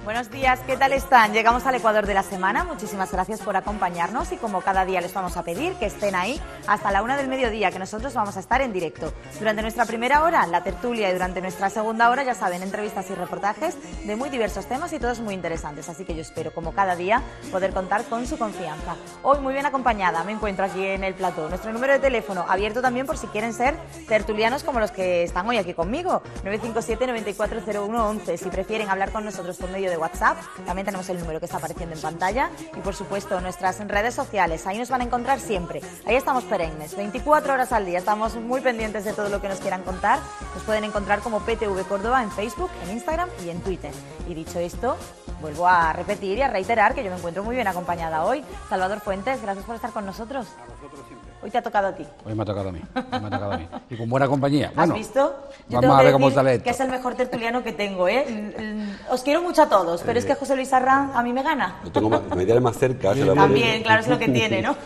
Buenos días, ¿qué tal están? Llegamos al Ecuador de la semana, muchísimas gracias por acompañarnos y como cada día les vamos a pedir que estén ahí hasta la 1 del mediodía, que nosotros vamos a estar en directo. Durante nuestra primera hora, la tertulia, y durante nuestra segunda hora, ya saben, entrevistas y reportajes de muy diversos temas y todos muy interesantes, así que yo espero, como cada día, poder contar con su confianza. Hoy muy bien acompañada, me encuentro aquí en el plató. Nuestro número de teléfono abierto también por si quieren ser tertulianos como los que están hoy aquí conmigo, 957 940111, si prefieren hablar con nosotros por medio de WhatsApp, también tenemos el número que está apareciendo en pantalla y por supuesto nuestras redes sociales, ahí nos van a encontrar siempre, ahí estamos perennes, 24 horas al día, estamos muy pendientes de todo lo que nos quieran contar, nos pueden encontrar como PTV Córdoba en Facebook, en Instagram y en Twitter. Y dicho esto, vuelvo a repetir y a reiterar que yo me encuentro muy bien acompañada hoy. Salvador Fuentes, gracias por estar con nosotros. A vosotros siempre. Hoy te ha tocado a ti. Hoy me ha tocado a mí, hoy me ha tocado a mí. Y con buena compañía. ¿Has Bueno, visto? Yo vamos tengo a que ver cómo decir sale esto. que es el mejor tertuliano que tengo, ¿eh? Os quiero mucho a todos, pero es que José Luis Arran a mí me gana. Lo tengo me tiene más cerca. se la También, puede- claro, es lo que tiene, ¿no?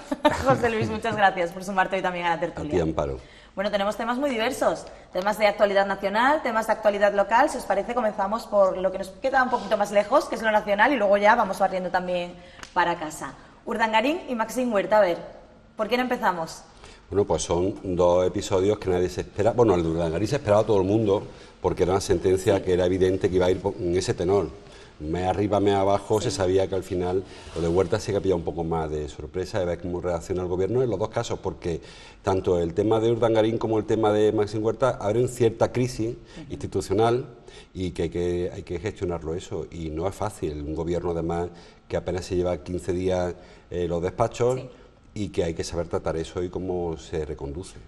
José Luis, muchas gracias por sumarte hoy también a la A ti, tertulia. Amparo. Bueno, tenemos temas muy diversos, temas de actualidad nacional, temas de actualidad local. Si os parece, comenzamos por lo que nos queda un poquito más lejos, que es lo nacional, y luego ya vamos barriendo también para casa. Urdangarín y Maxim Huerta, a ver, ¿por quién empezamos? Bueno, pues son dos episodios que nadie se espera. Bueno, el de Urdangarín se esperaba a todo el mundo porque era una sentencia que era evidente que iba a ir en ese tenor. Me arriba, me abajo, se sabía que al final lo de Huerta sí que ha pillado un poco más de sorpresa de ver cómo reacciona el gobierno en los dos casos, porque tanto el tema de Urdangarín como el tema de Maxim Huerta abren cierta crisis institucional y que hay que gestionarlo eso. Y no es fácil, un gobierno además que apenas se lleva 15 días los despachos. Sí. Y que hay que saber tratar eso y cómo se reconduce.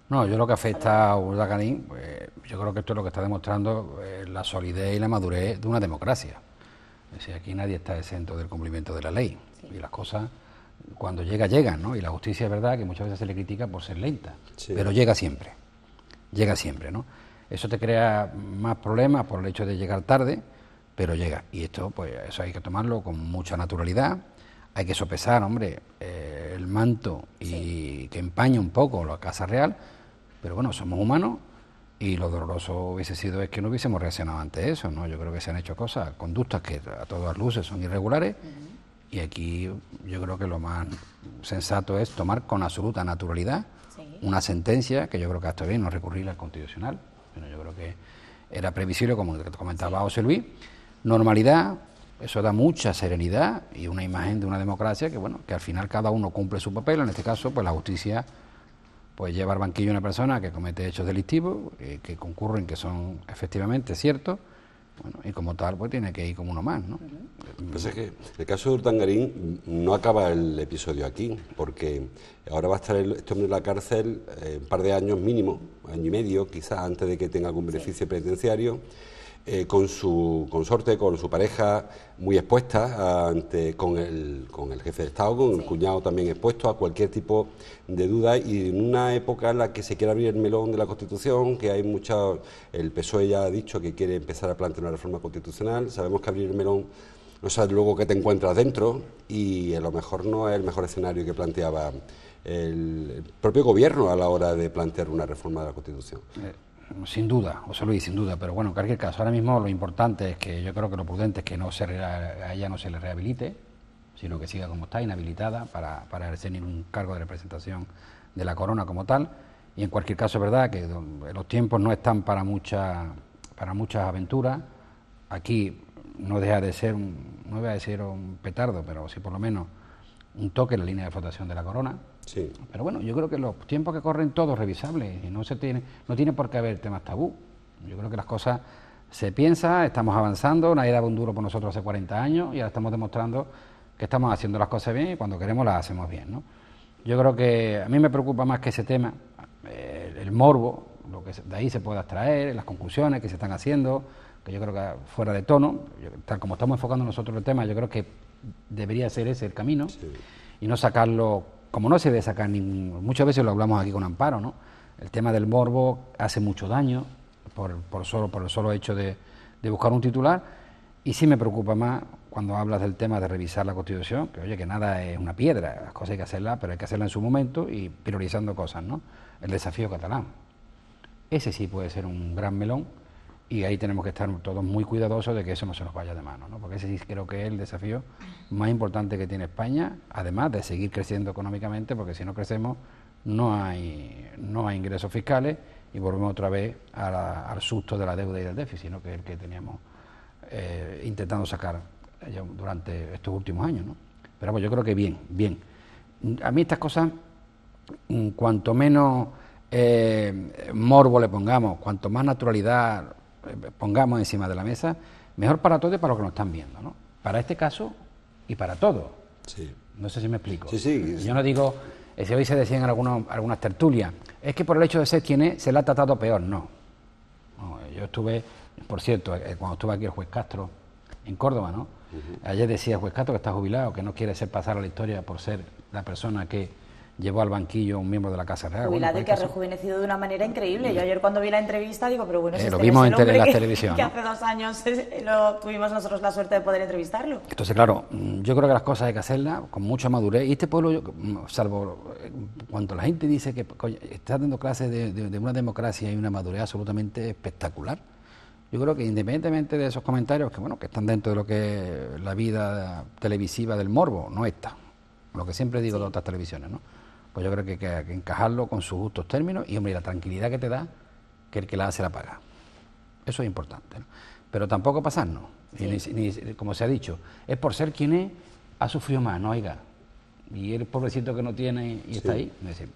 no, yo lo que afecta a Urdangarín, pues, yo creo que esto es lo que está demostrando la solidez y la madurez de una democracia. Es decir, aquí nadie está exento del cumplimiento de la ley. Sí. Y las cosas, cuando llegan, ¿no? Y la justicia es verdad que muchas veces se le critica por ser lenta, Sí. pero llega siempre, ¿no? Eso te crea más problemas por el hecho de llegar tarde, pero llega. Y esto, pues, eso hay que tomarlo con mucha naturalidad. Hay que sopesar, hombre, el manto y que empaña un poco la Casa Real, pero bueno, somos humanos y lo doloroso hubiese sido es que no hubiésemos reaccionado ante eso, ¿no? Yo creo que se han hecho cosas, conductas que a todas luces son irregulares y aquí yo creo que lo más sensato es tomar con absoluta naturalidad una sentencia que yo creo que hasta bien no recurrir al Constitucional. Bueno, yo creo que era previsible, como comentaba José Luis, normalidad. Eso da mucha serenidad y una imagen de una democracia que, bueno, que al final cada uno cumple su papel. En este caso, pues la justicia pues lleva al banquillo a una persona que comete hechos delictivos, que concurren, que son efectivamente ciertos, bueno, y como tal, pues tiene que ir como uno más, ¿no? Pues es que el caso de Urdangarín no acaba el episodio aquí, porque ahora va a estar este hombre en la cárcel un par de años mínimo, año y medio, quizás antes de que tenga algún beneficio penitenciario. Con su consorte, con su pareja, muy expuesta con el jefe de Estado, con el cuñado también expuesto a cualquier tipo de duda, y en una época en la que se quiere abrir el melón de la Constitución, que hay mucha... El PSOE ya ha dicho que quiere empezar a plantear una reforma constitucional. Sabemos que abrir el melón no sabes luego qué te encuentras dentro, y a lo mejor no es el mejor escenario que planteaba el propio gobierno a la hora de plantear una reforma de la Constitución. Sin duda, José Luis, sin duda, pero bueno, en cualquier caso, ahora mismo lo importante es que yo creo que lo prudente es que a ella no se le rehabilite, sino que siga como está, inhabilitada para ejercer ningún cargo de representación de la corona como tal, y en cualquier caso es verdad que los tiempos no están para muchas aventuras. Aquí no deja de ser no voy a decir un petardo, pero sí por lo menos un toque en la línea de flotación de la corona. Sí. Pero bueno, yo creo que los tiempos que corren todos revisables y no tiene por qué haber temas tabú. Yo creo que las cosas se piensan, estamos avanzando, nadie daba un duro por nosotros hace 40 años y ahora estamos demostrando que estamos haciendo las cosas bien y cuando queremos las hacemos bien, ¿no? Yo creo que a mí me preocupa más que ese tema, el morbo, lo que de ahí se puede extraer las conclusiones que se están haciendo, que yo creo que fuera de tono, tal como estamos enfocando nosotros el tema, yo creo que debería ser ese el camino, sí, y no sacarlo, como no se debe sacar muchas veces lo hablamos aquí con Amparo, ¿no? El tema del morbo hace mucho daño por el solo hecho de buscar un titular, y sí me preocupa más cuando hablas del tema de revisar la Constitución, que oye, que nada es una piedra, las cosas hay que hacerlas, pero hay que hacerlas en su momento y priorizando cosas, ¿no? El desafío catalán, ese sí puede ser un gran melón, y ahí tenemos que estar todos muy cuidadosos de que eso no se nos vaya de mano, ¿no? Porque ese sí creo que es el desafío más importante que tiene España, además de seguir creciendo económicamente, porque si no crecemos no hay ingresos fiscales y volvemos otra vez al susto de la deuda y del déficit, ¿no? Que es el que teníamos intentando sacar durante estos últimos años, ¿no? Pero bueno, yo creo que bien. A mí estas cosas, cuanto menos morbo le pongamos, cuanto más naturalidad pongamos encima de la mesa, mejor para todos y para los que nos están viendo, ¿no? Para este caso y para todos. Sí. No sé si me explico. Sí. Yo no digo, si hoy se decían algunas tertulias, es que por el hecho de ser quien es, se le ha tratado peor. No, yo estuve, por cierto, cuando estuve aquí el juez Castro, en Córdoba, ¿no? Ayer decía el juez Castro que está jubilado, que no quiere ser pasar a la historia por ser la persona que llevó al banquillo a un miembro de la Casa Real. Jubilado y que ha rejuvenecido de una manera increíble. Yo ayer cuando vi la entrevista digo, pero bueno, lo vimos en la televisión, que hace 2 años tuvimos nosotros la suerte de poder entrevistarlo. Entonces, claro, yo creo que las cosas hay que hacerlas con mucha madurez. Y este pueblo, salvo cuando la gente dice que está dando clases de una democracia y una madurez absolutamente espectacular, yo creo que independientemente de esos comentarios que están dentro de lo que es la vida televisiva del morbo, no está, lo que siempre digo de otras televisiones, ¿no? Pues yo creo que hay que encajarlo con sus justos términos y, hombre, la tranquilidad que te da que el que la hace la paga. Eso es importante, ¿no? Pero tampoco pasarnos, ni como se ha dicho, es por ser quien es, ha sufrido más, no, oiga. Y el pobrecito que no tiene y está ahí.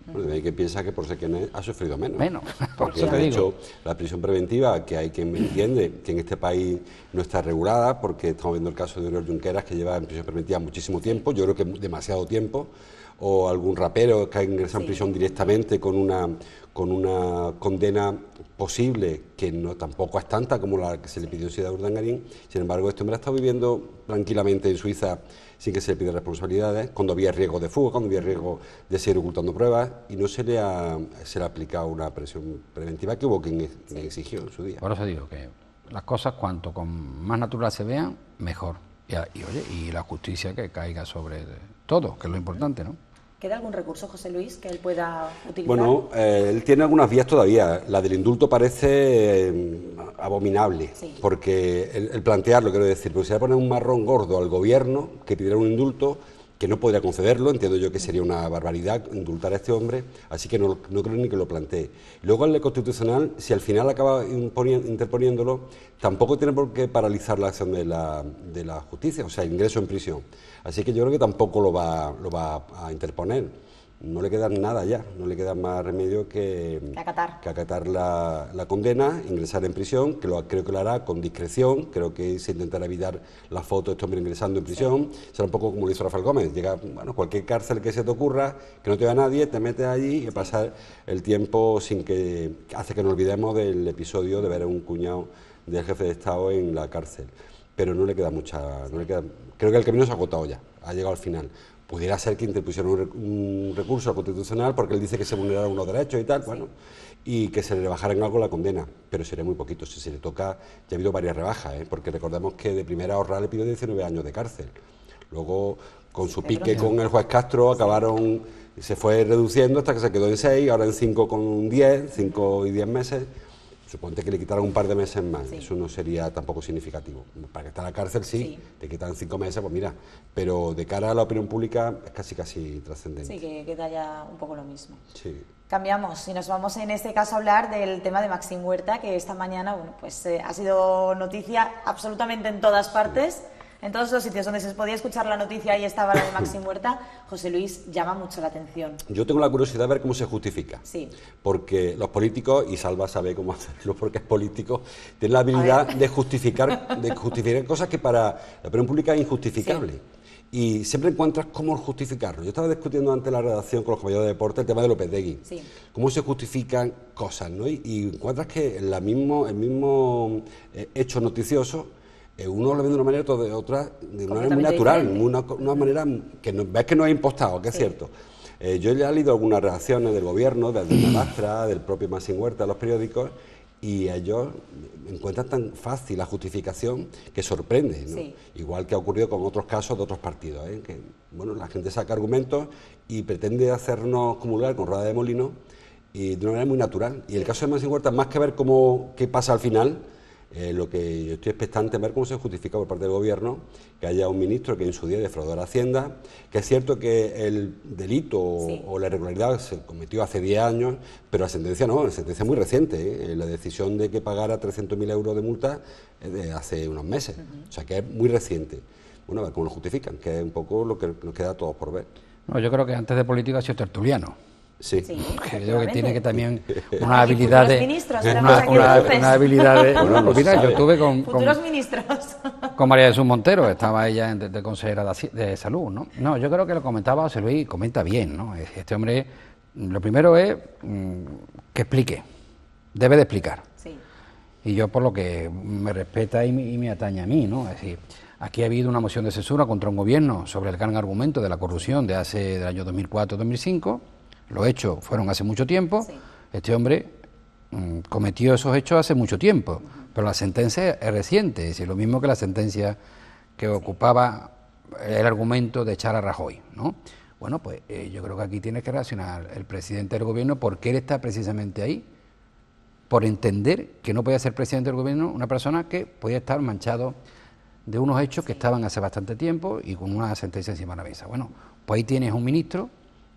Bueno, hay que piensa que por ser quien es, ha sufrido menos. Porque ha hecho la prisión preventiva, que hay quien entiende que en este país no está regulada, porque estamos viendo el caso de Oriol Junqueras, que lleva en prisión preventiva muchísimo tiempo, yo creo que demasiado tiempo, o algún rapero que ha ingresado en prisión directamente con una condena posible, que no tampoco es tanta como la que se le pidió a Urdangarín. Sin embargo, este hombre ha estado viviendo tranquilamente en Suiza sin que se le pida responsabilidades, cuando había riesgo de fuga, cuando había riesgo de seguir ocultando pruebas, y no se le ha aplicado una presión preventiva que hubo quien exigió en su día. Por eso digo que las cosas, cuanto con más natural se vean, mejor. Y la justicia que caiga sobre todo, que es lo importante, ¿no? ¿Queda algún recurso, José Luis, que él pueda utilizar? Bueno, él tiene algunas vías todavía. La del indulto parece abominable, porque el plantearlo, quiero decir, porque se va a poner un marrón gordo al gobierno que pidiera un indulto, que no podría concederlo, entiendo yo que sería una barbaridad indultar a este hombre, así que no creo ni que lo plantee. Luego el Constitucional, si al final acaba interponiéndolo, tampoco tiene por qué paralizar la acción de la justicia, o sea, el ingreso en prisión. Así que yo creo que tampoco lo va a interponer. No le queda nada ya, no le queda más remedio que acatar la condena, ingresar en prisión, que creo que lo hará con discreción, creo que se intentará evitar la foto de este hombre ingresando en prisión, será un poco como lo hizo Rafael Gómez, llega cualquier cárcel que se te ocurra, que no te vea nadie, te metes allí y pasar el tiempo sin que hace que nos olvidemos del episodio de ver a un cuñado del jefe de Estado en la cárcel. Pero no le queda creo que el camino se ha agotado ya, ha llegado al final. Pudiera ser que interpusiera un recurso al Constitucional porque él dice que se vulneraron unos derechos y tal, y que se le rebajara en algo la condena, pero sería muy poquito. Si se le toca, ya ha habido varias rebajas, porque recordemos que de primera ahorrar le pidió 19 años de cárcel. Luego, con su pique con el juez Castro, se fue reduciendo hasta que se quedó en 6, ahora en 5,10, 5 y 10 meses. Suponte que le quitaran un par de meses más, eso no sería tampoco significativo. Para que esté en la cárcel te quitan 5 meses, pues mira, pero de cara a la opinión pública es casi trascendente. Sí, que queda ya un poco lo mismo. Sí. Cambiamos y nos vamos en este caso a hablar del tema de Maxim Huerta, que esta mañana ha sido noticia absolutamente en todas partes. En todos los sitios donde se podía escuchar la noticia y estaba la de Maxim Huerta, José Luis, llama mucho la atención. Yo tengo la curiosidad de ver cómo se justifica. Sí. Porque los políticos, y Salva sabe cómo hacerlo porque es político, tienen la habilidad de justificar cosas que para la opinión pública es injustificable. y siempre encuentras cómo justificarlo. Yo estaba discutiendo ante la redacción con los compañeros de deporte el tema de Lopetegui, Sí. cómo se justifican cosas, ¿no? Y encuentras que el mismo hecho noticioso, uno lo ve de una manera, otro de otra, de una manera muy natural, una manera que ves que no es impostado, que es cierto. Yo ya he leído algunas reacciones del gobierno, del Malastra, del propio Maxim Huerta, de los periódicos, y ellos encuentran tan fácil la justificación que sorprende, ¿no? Sí. Igual que ha ocurrido con otros casos de otros partidos, que bueno, la gente saca argumentos y pretende hacernos acumular con rueda de molino y de una manera muy natural. Y el caso de Maxim Huerta, más que ver qué pasa al final, lo que yo estoy expectante es ver cómo se justifica por parte del gobierno que haya un ministro que en su día defraudó a la Hacienda, que es cierto que el delito o la irregularidad se cometió hace 10 años, pero la sentencia no, la sentencia es muy reciente, la decisión de que pagara 300.000 euros de multa es de hace unos meses, o sea que es muy reciente. Bueno, a ver cómo lo justifican, que es un poco lo que nos queda a todos por ver. No, yo creo que antes de político ha sido tertuliano. Sí. Que yo creo que tiene que también Futuros una habilidad de... ministros, tenemos aquí entonces. Una habilidad de... Bueno, no mira, se sabe. yo estuve Futuros ministros. con María Jesús Montero, estaba ella de consejera de salud, ¿no? No, yo creo que lo comentaba José Luis, comenta bien, ¿no? Este hombre, lo primero es que explique, debe de explicar. Sí. Y yo por lo que me respeta y me atañe a mí, ¿no? Es decir, aquí ha habido una moción de censura contra un gobierno sobre el gran argumento de la corrupción del año 2004-2005. Los hechos fueron hace mucho tiempo. Sí. Este hombre cometió esos hechos hace mucho tiempo, pero la sentencia es reciente, es decir, lo mismo que la sentencia que ocupaba el argumento de echar a Rajoy, ¿no? Bueno, pues yo creo que aquí tiene que reaccionar el presidente del gobierno, porque él está precisamente ahí, por entender que no podía ser presidente del gobierno una persona que podía estar manchado de unos hechos que estaban hace bastante tiempo y con una sentencia encima de la mesa. Bueno, pues ahí tienes un ministro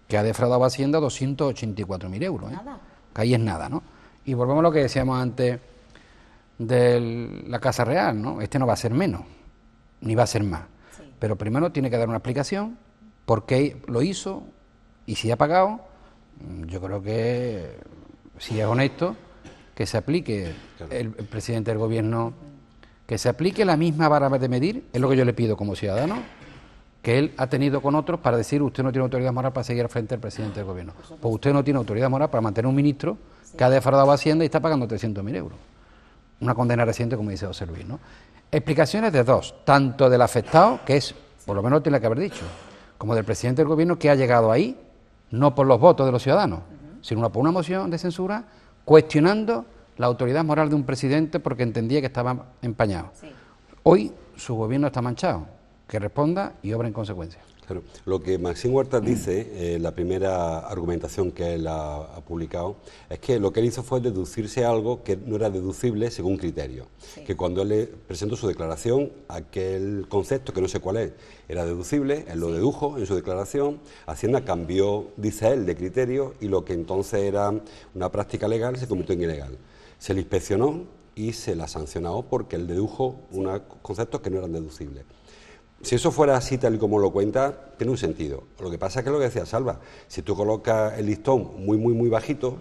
que ha defraudado a Hacienda 284.000 euros, Nada. que ahí es nada, ¿no? Y volvemos a lo que decíamos antes de la Casa Real, ¿no? Este no va a ser menos, ni va a ser más. Sí. Pero primero tiene que dar una explicación por qué lo hizo y si ha pagado. Yo creo que, si es honesto, que se aplique el presidente del gobierno, que se aplique la misma vara de medir, es lo que yo le pido como ciudadano, que él ha tenido con otros para decir: usted no tiene autoridad moral para seguir al frente del presidente del gobierno. Pues usted no tiene autoridad moral para mantener un ministro que ha defraudado a Hacienda y está pagando 300.000 euros. Una condena reciente, como dice José Luis, ¿no? Explicaciones de dos, tanto del afectado, que es, por lo menos lo tiene que haber dicho, como del presidente del gobierno, que ha llegado ahí, no por los votos de los ciudadanos, sino por una moción de censura, cuestionando la autoridad moral de un presidente porque entendía que estaba empañado. Sí. Hoy su gobierno está manchado, que responda y obra en consecuencia. Claro. Lo que Maxim Huerta dice, la primera argumentación que él ha publicado, es que lo que él hizo fue deducirse algo que no era deducible según criterio. Sí. Que cuando él presentó su declaración, aquel concepto, que no sé cuál es, era deducible, él lo dedujo en su declaración, Hacienda cambió, dice él, de criterio, y lo que entonces era una práctica legal se convirtió en ilegal. Se le inspeccionó y se la sancionó porque él dedujo unos conceptos que no eran deducibles. Si eso fuera así tal y como lo cuenta, tiene un sentido. Lo que pasa es que es lo que decía Salva, si tú colocas el listón muy bajito,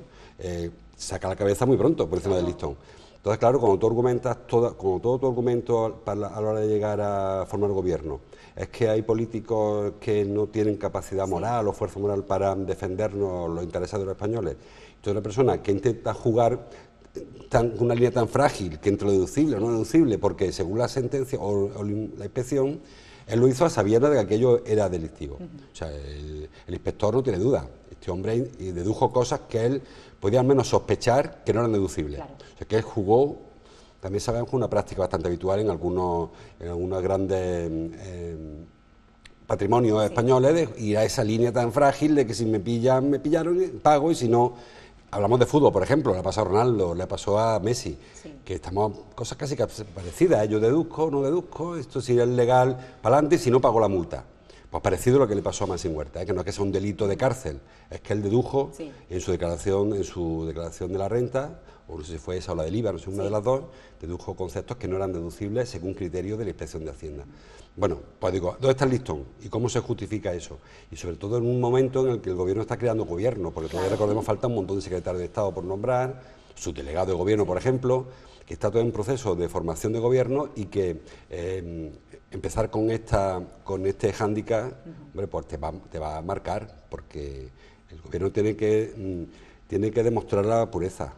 saca la cabeza muy pronto por encima del listón. Entonces, claro, cuando tú argumentas, como todo tu argumento a la hora de llegar a formar gobierno, es que hay políticos que no tienen capacidad moral o fuerza moral para defendernos los intereses de los españoles. Entonces, una persona que intenta jugar una línea tan frágil que entre lo deducible o no deducible, porque según la sentencia o la inspección, él lo hizo a sabiendas de que aquello era delictivo. O sea, el inspector no tiene duda. Este hombre dedujo cosas que él podía al menos sospechar que no eran deducibles. Claro. O sea, que él jugó, también sabemos que es una práctica bastante habitual en algunos grandes patrimonios españoles, de ir a esa línea tan frágil de que si me pillan, me pillaron, pago, y si no... Hablamos de fútbol, por ejemplo, le pasó a Ronaldo, le pasó a Messi, que estamos cosas casi parecidas. Yo deduzco, no deduzco, esto si es legal, para adelante, y si no, pago la multa. Pues parecido a lo que le pasó a Maxim Huerta, que no es que sea un delito de cárcel, es que él dedujo en su declaración de la renta, o no sé si fue esa o la del IVA, no sé, una de las dos, dedujo conceptos que no eran deducibles según criterio de la Inspección de Hacienda. Bueno, pues digo, ¿dónde está el listón? ¿Y cómo se justifica eso? Y sobre todo en un momento en el que el gobierno está creando gobierno, porque todavía recordemos falta un montón de secretarios de Estado por nombrar, subdelegado de gobierno, por ejemplo, que está todo en proceso de formación de gobierno y que empezar con este hándicap, hombre, pues te va a marcar, porque el gobierno tiene que demostrar la pureza,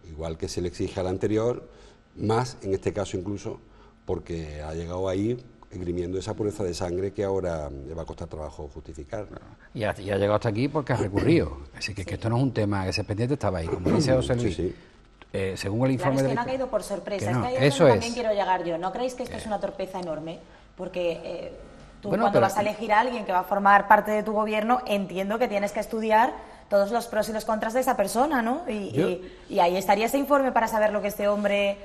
igual que se le exige al anterior, más en este caso incluso, porque ha llegado ahí esgrimiendo esa pureza de sangre que ahora le va a costar trabajo justificar. Y ha llegado hasta aquí porque ha recurrido. Así que esto no es un tema, ese pendiente estaba ahí. Como dice José Luis, según el informe claro, es que no ha caído por sorpresa. No, es que ahí es donde también quiero llegar yo. ¿No creéis que esto es una torpeza enorme? Porque tú cuando vas a elegir a alguien que va a formar parte de tu gobierno, entiendo que tienes que estudiar todos los pros y los contras de esa persona, ¿no? Y ahí estaría ese informe para saber lo que este hombre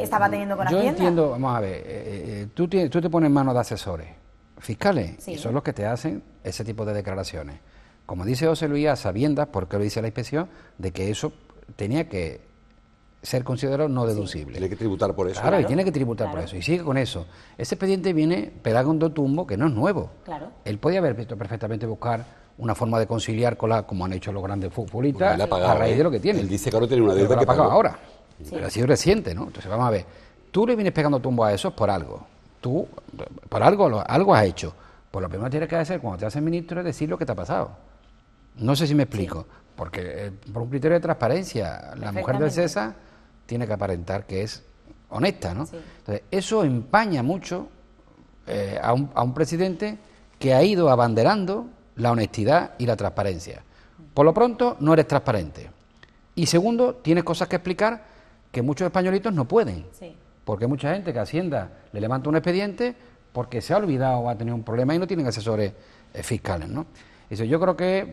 estaba teniendo con Hacienda. Yo entiendo, vamos a ver, tú te pones en manos de asesores fiscales y son los que te hacen ese tipo de declaraciones. Como dice José Luis, a sabiendas, porque lo dice la inspección, de que eso tenía que ser considerado no deducible. Tiene que tributar por eso. Claro, y tiene que tributar por eso. Y sigue con eso. Ese expediente viene pedagando tumbo, que no es nuevo. Claro. Él podía haber visto perfectamente buscar una forma de conciliar con como han hecho los grandes futbolistas, pagado, a raíz de lo que tiene. Él dice que ahora tiene una deuda que pagado pagó ahora. Pero ha sido reciente, ¿no? Entonces, vamos a ver. Tú le vienes pegando tumbo a eso por algo. Tú, por algo has hecho. Pues lo primero que tienes que hacer cuando te haces ministro es decir lo que te ha pasado. No sé si me explico. Porque por un criterio de transparencia, la mujer del César tiene que aparentar que es honesta, ¿no? Entonces, eso empaña mucho a un presidente que ha ido abanderando la honestidad y la transparencia. Por lo pronto, no eres transparente. Y segundo, tienes cosas que explicar que muchos españolitos no pueden. Porque hay mucha gente que Hacienda le levanta un expediente porque se ha olvidado o ha tenido un problema y no tienen asesores fiscales, ¿no? Eso yo creo que es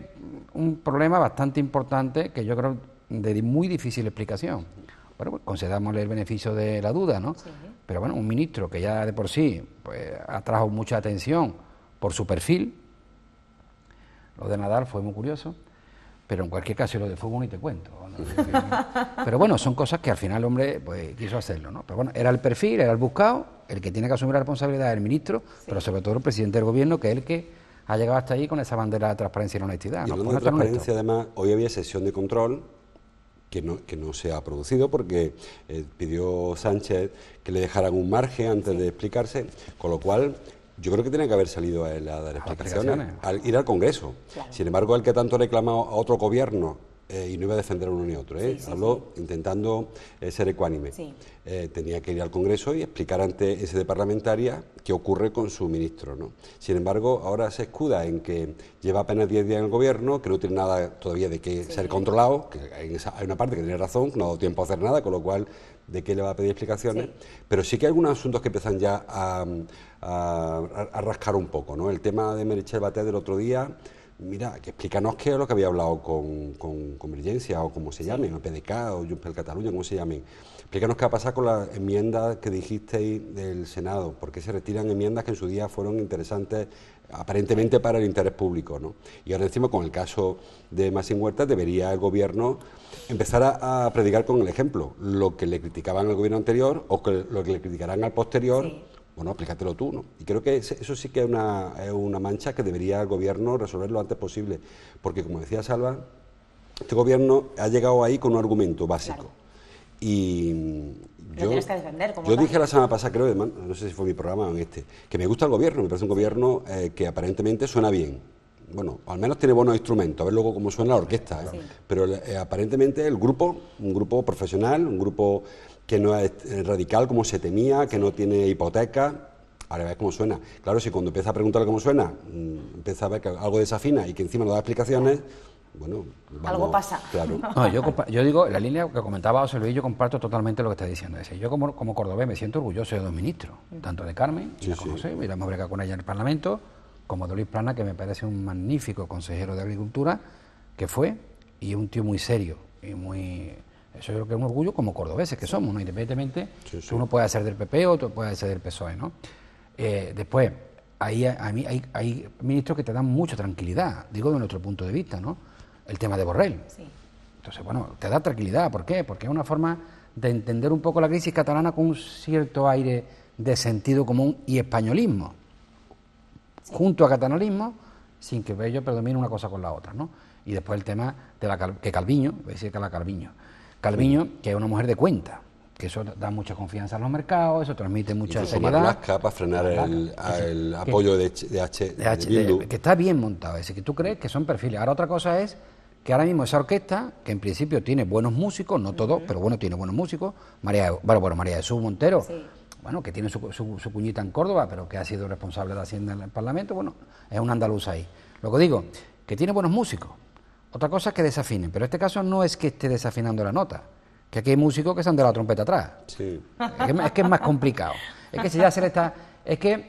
un problema bastante importante que yo creo de muy difícil explicación. Bueno, pues concedámosle el beneficio de la duda, ¿no? Pero bueno, un ministro que ya de por sí pues atrajo mucha atención por su perfil. Lo de Nadal fue muy curioso, pero en cualquier caso lo de fútbol ni te cuento. Pero bueno, son cosas que al final el hombre pues quiso hacerlo, ¿no? Pero bueno, era el perfil, era el buscado, el que tiene que asumir la responsabilidad del ministro, pero sobre todo el presidente del gobierno, que es el que ha llegado hasta ahí con esa bandera de transparencia y la honestidad. Y hablando de transparencia, además, hoy había sesión de control que no se ha producido porque pidió Sánchez que le dejaran un margen antes de explicarse, con lo cual yo creo que tiene que haber salido a él a dar explicaciones, al ir al Congreso. Sin embargo, el que tanto ha reclamado a otro gobierno y no iba a defender a uno ni a otro, habló intentando ser ecuánime. Tenía que ir al Congreso y explicar ante esa sede parlamentaria qué ocurre con su ministro, ¿no? Sin embargo, ahora se escuda en que lleva apenas 10 días en el Gobierno, que no tiene nada todavía de qué ser controlado, que hay una parte que tiene razón, que no ha dado tiempo a hacer nada, con lo cual, ¿de qué le va a pedir explicaciones? Pero sí que hay algunos asuntos que empiezan ya a rascar un poco, ¿no? El tema de Meritxell Batet del otro día. Mira, que explícanos qué es lo que había hablado con Convergencia, o como se llamen, o PDK, o Junts per Catalunya, como se llamen. Explícanos qué va a pasar con las enmiendas que dijisteis del Senado, por qué se retiran enmiendas que en su día fueron interesantes, aparentemente para el interés público, ¿no? Y ahora encima, con el caso de Maxim Huerta, debería el Gobierno empezar a predicar con el ejemplo. Lo que le criticaban al Gobierno anterior, o lo que le criticarán al posterior, bueno, explícatelo tú, ¿no? Y creo que eso sí que es una mancha que debería el Gobierno resolver lo antes posible, porque como decía Salva, este Gobierno ha llegado ahí con un argumento básico. Y yo dije la semana pasada, creo, no sé si fue mi programa o en este, que me gusta el Gobierno, me parece un Gobierno que aparentemente suena bien. Bueno, al menos tiene buenos instrumentos, a ver luego cómo suena la orquesta, pero aparentemente un grupo profesional, un grupo que no es radical como se temía, que no tiene hipoteca. Ahora ves cómo suena. Claro, si cuando empieza a preguntarle cómo suena, empieza a ver que algo desafina y que encima no da explicaciones, bueno, algo pasa. Claro. No, yo digo, la línea que comentaba José Luis, yo comparto totalmente lo que está diciendo. Es decir, yo como cordobés me siento orgulloso de dos ministros, tanto de Carmen, que la conoce, y la hemos bregado con ella en el Parlamento, como de Luis Plana, que me parece un magnífico consejero de Agricultura, que fue, y un tío muy serio, y muy... Eso yo creo que es un orgullo como cordobeses que somos, ¿no? Independientemente, uno puede ser del PP, otro puede ser del PSOE, ¿no? Después, hay ministros que te dan mucha tranquilidad, digo de nuestro punto de vista, ¿no? El tema de Borrell. Entonces, bueno, te da tranquilidad. ¿Por qué? Porque es una forma de entender un poco la crisis catalana con un cierto aire de sentido común y españolismo, junto a catalanismo, sin que ello predomine una cosa con la otra, ¿no? Y después el tema de que Calviño, voy a decir que la Calviño, Calviño, que es una mujer de cuenta, que eso da mucha confianza a los mercados, eso transmite mucha Incluso seriedad. Marlaska para frenar el apoyo de Bildu. Que está bien montado ese, que tú crees que son perfiles. Ahora otra cosa es que ahora mismo esa orquesta, que en principio tiene buenos músicos, no todos, pero bueno, tiene buenos músicos, María Jesús Montero, bueno, que tiene su cuñita en Córdoba, pero que ha sido responsable de Hacienda en el Parlamento, bueno, es un andaluz ahí. Lo que digo, que tiene buenos músicos. Otra cosa es que desafinen, pero en este caso no es que esté desafinando la nota, que aquí hay músicos que se han de la trompeta atrás. Sí. Es que es más complicado. Es que si ya se le está... Es que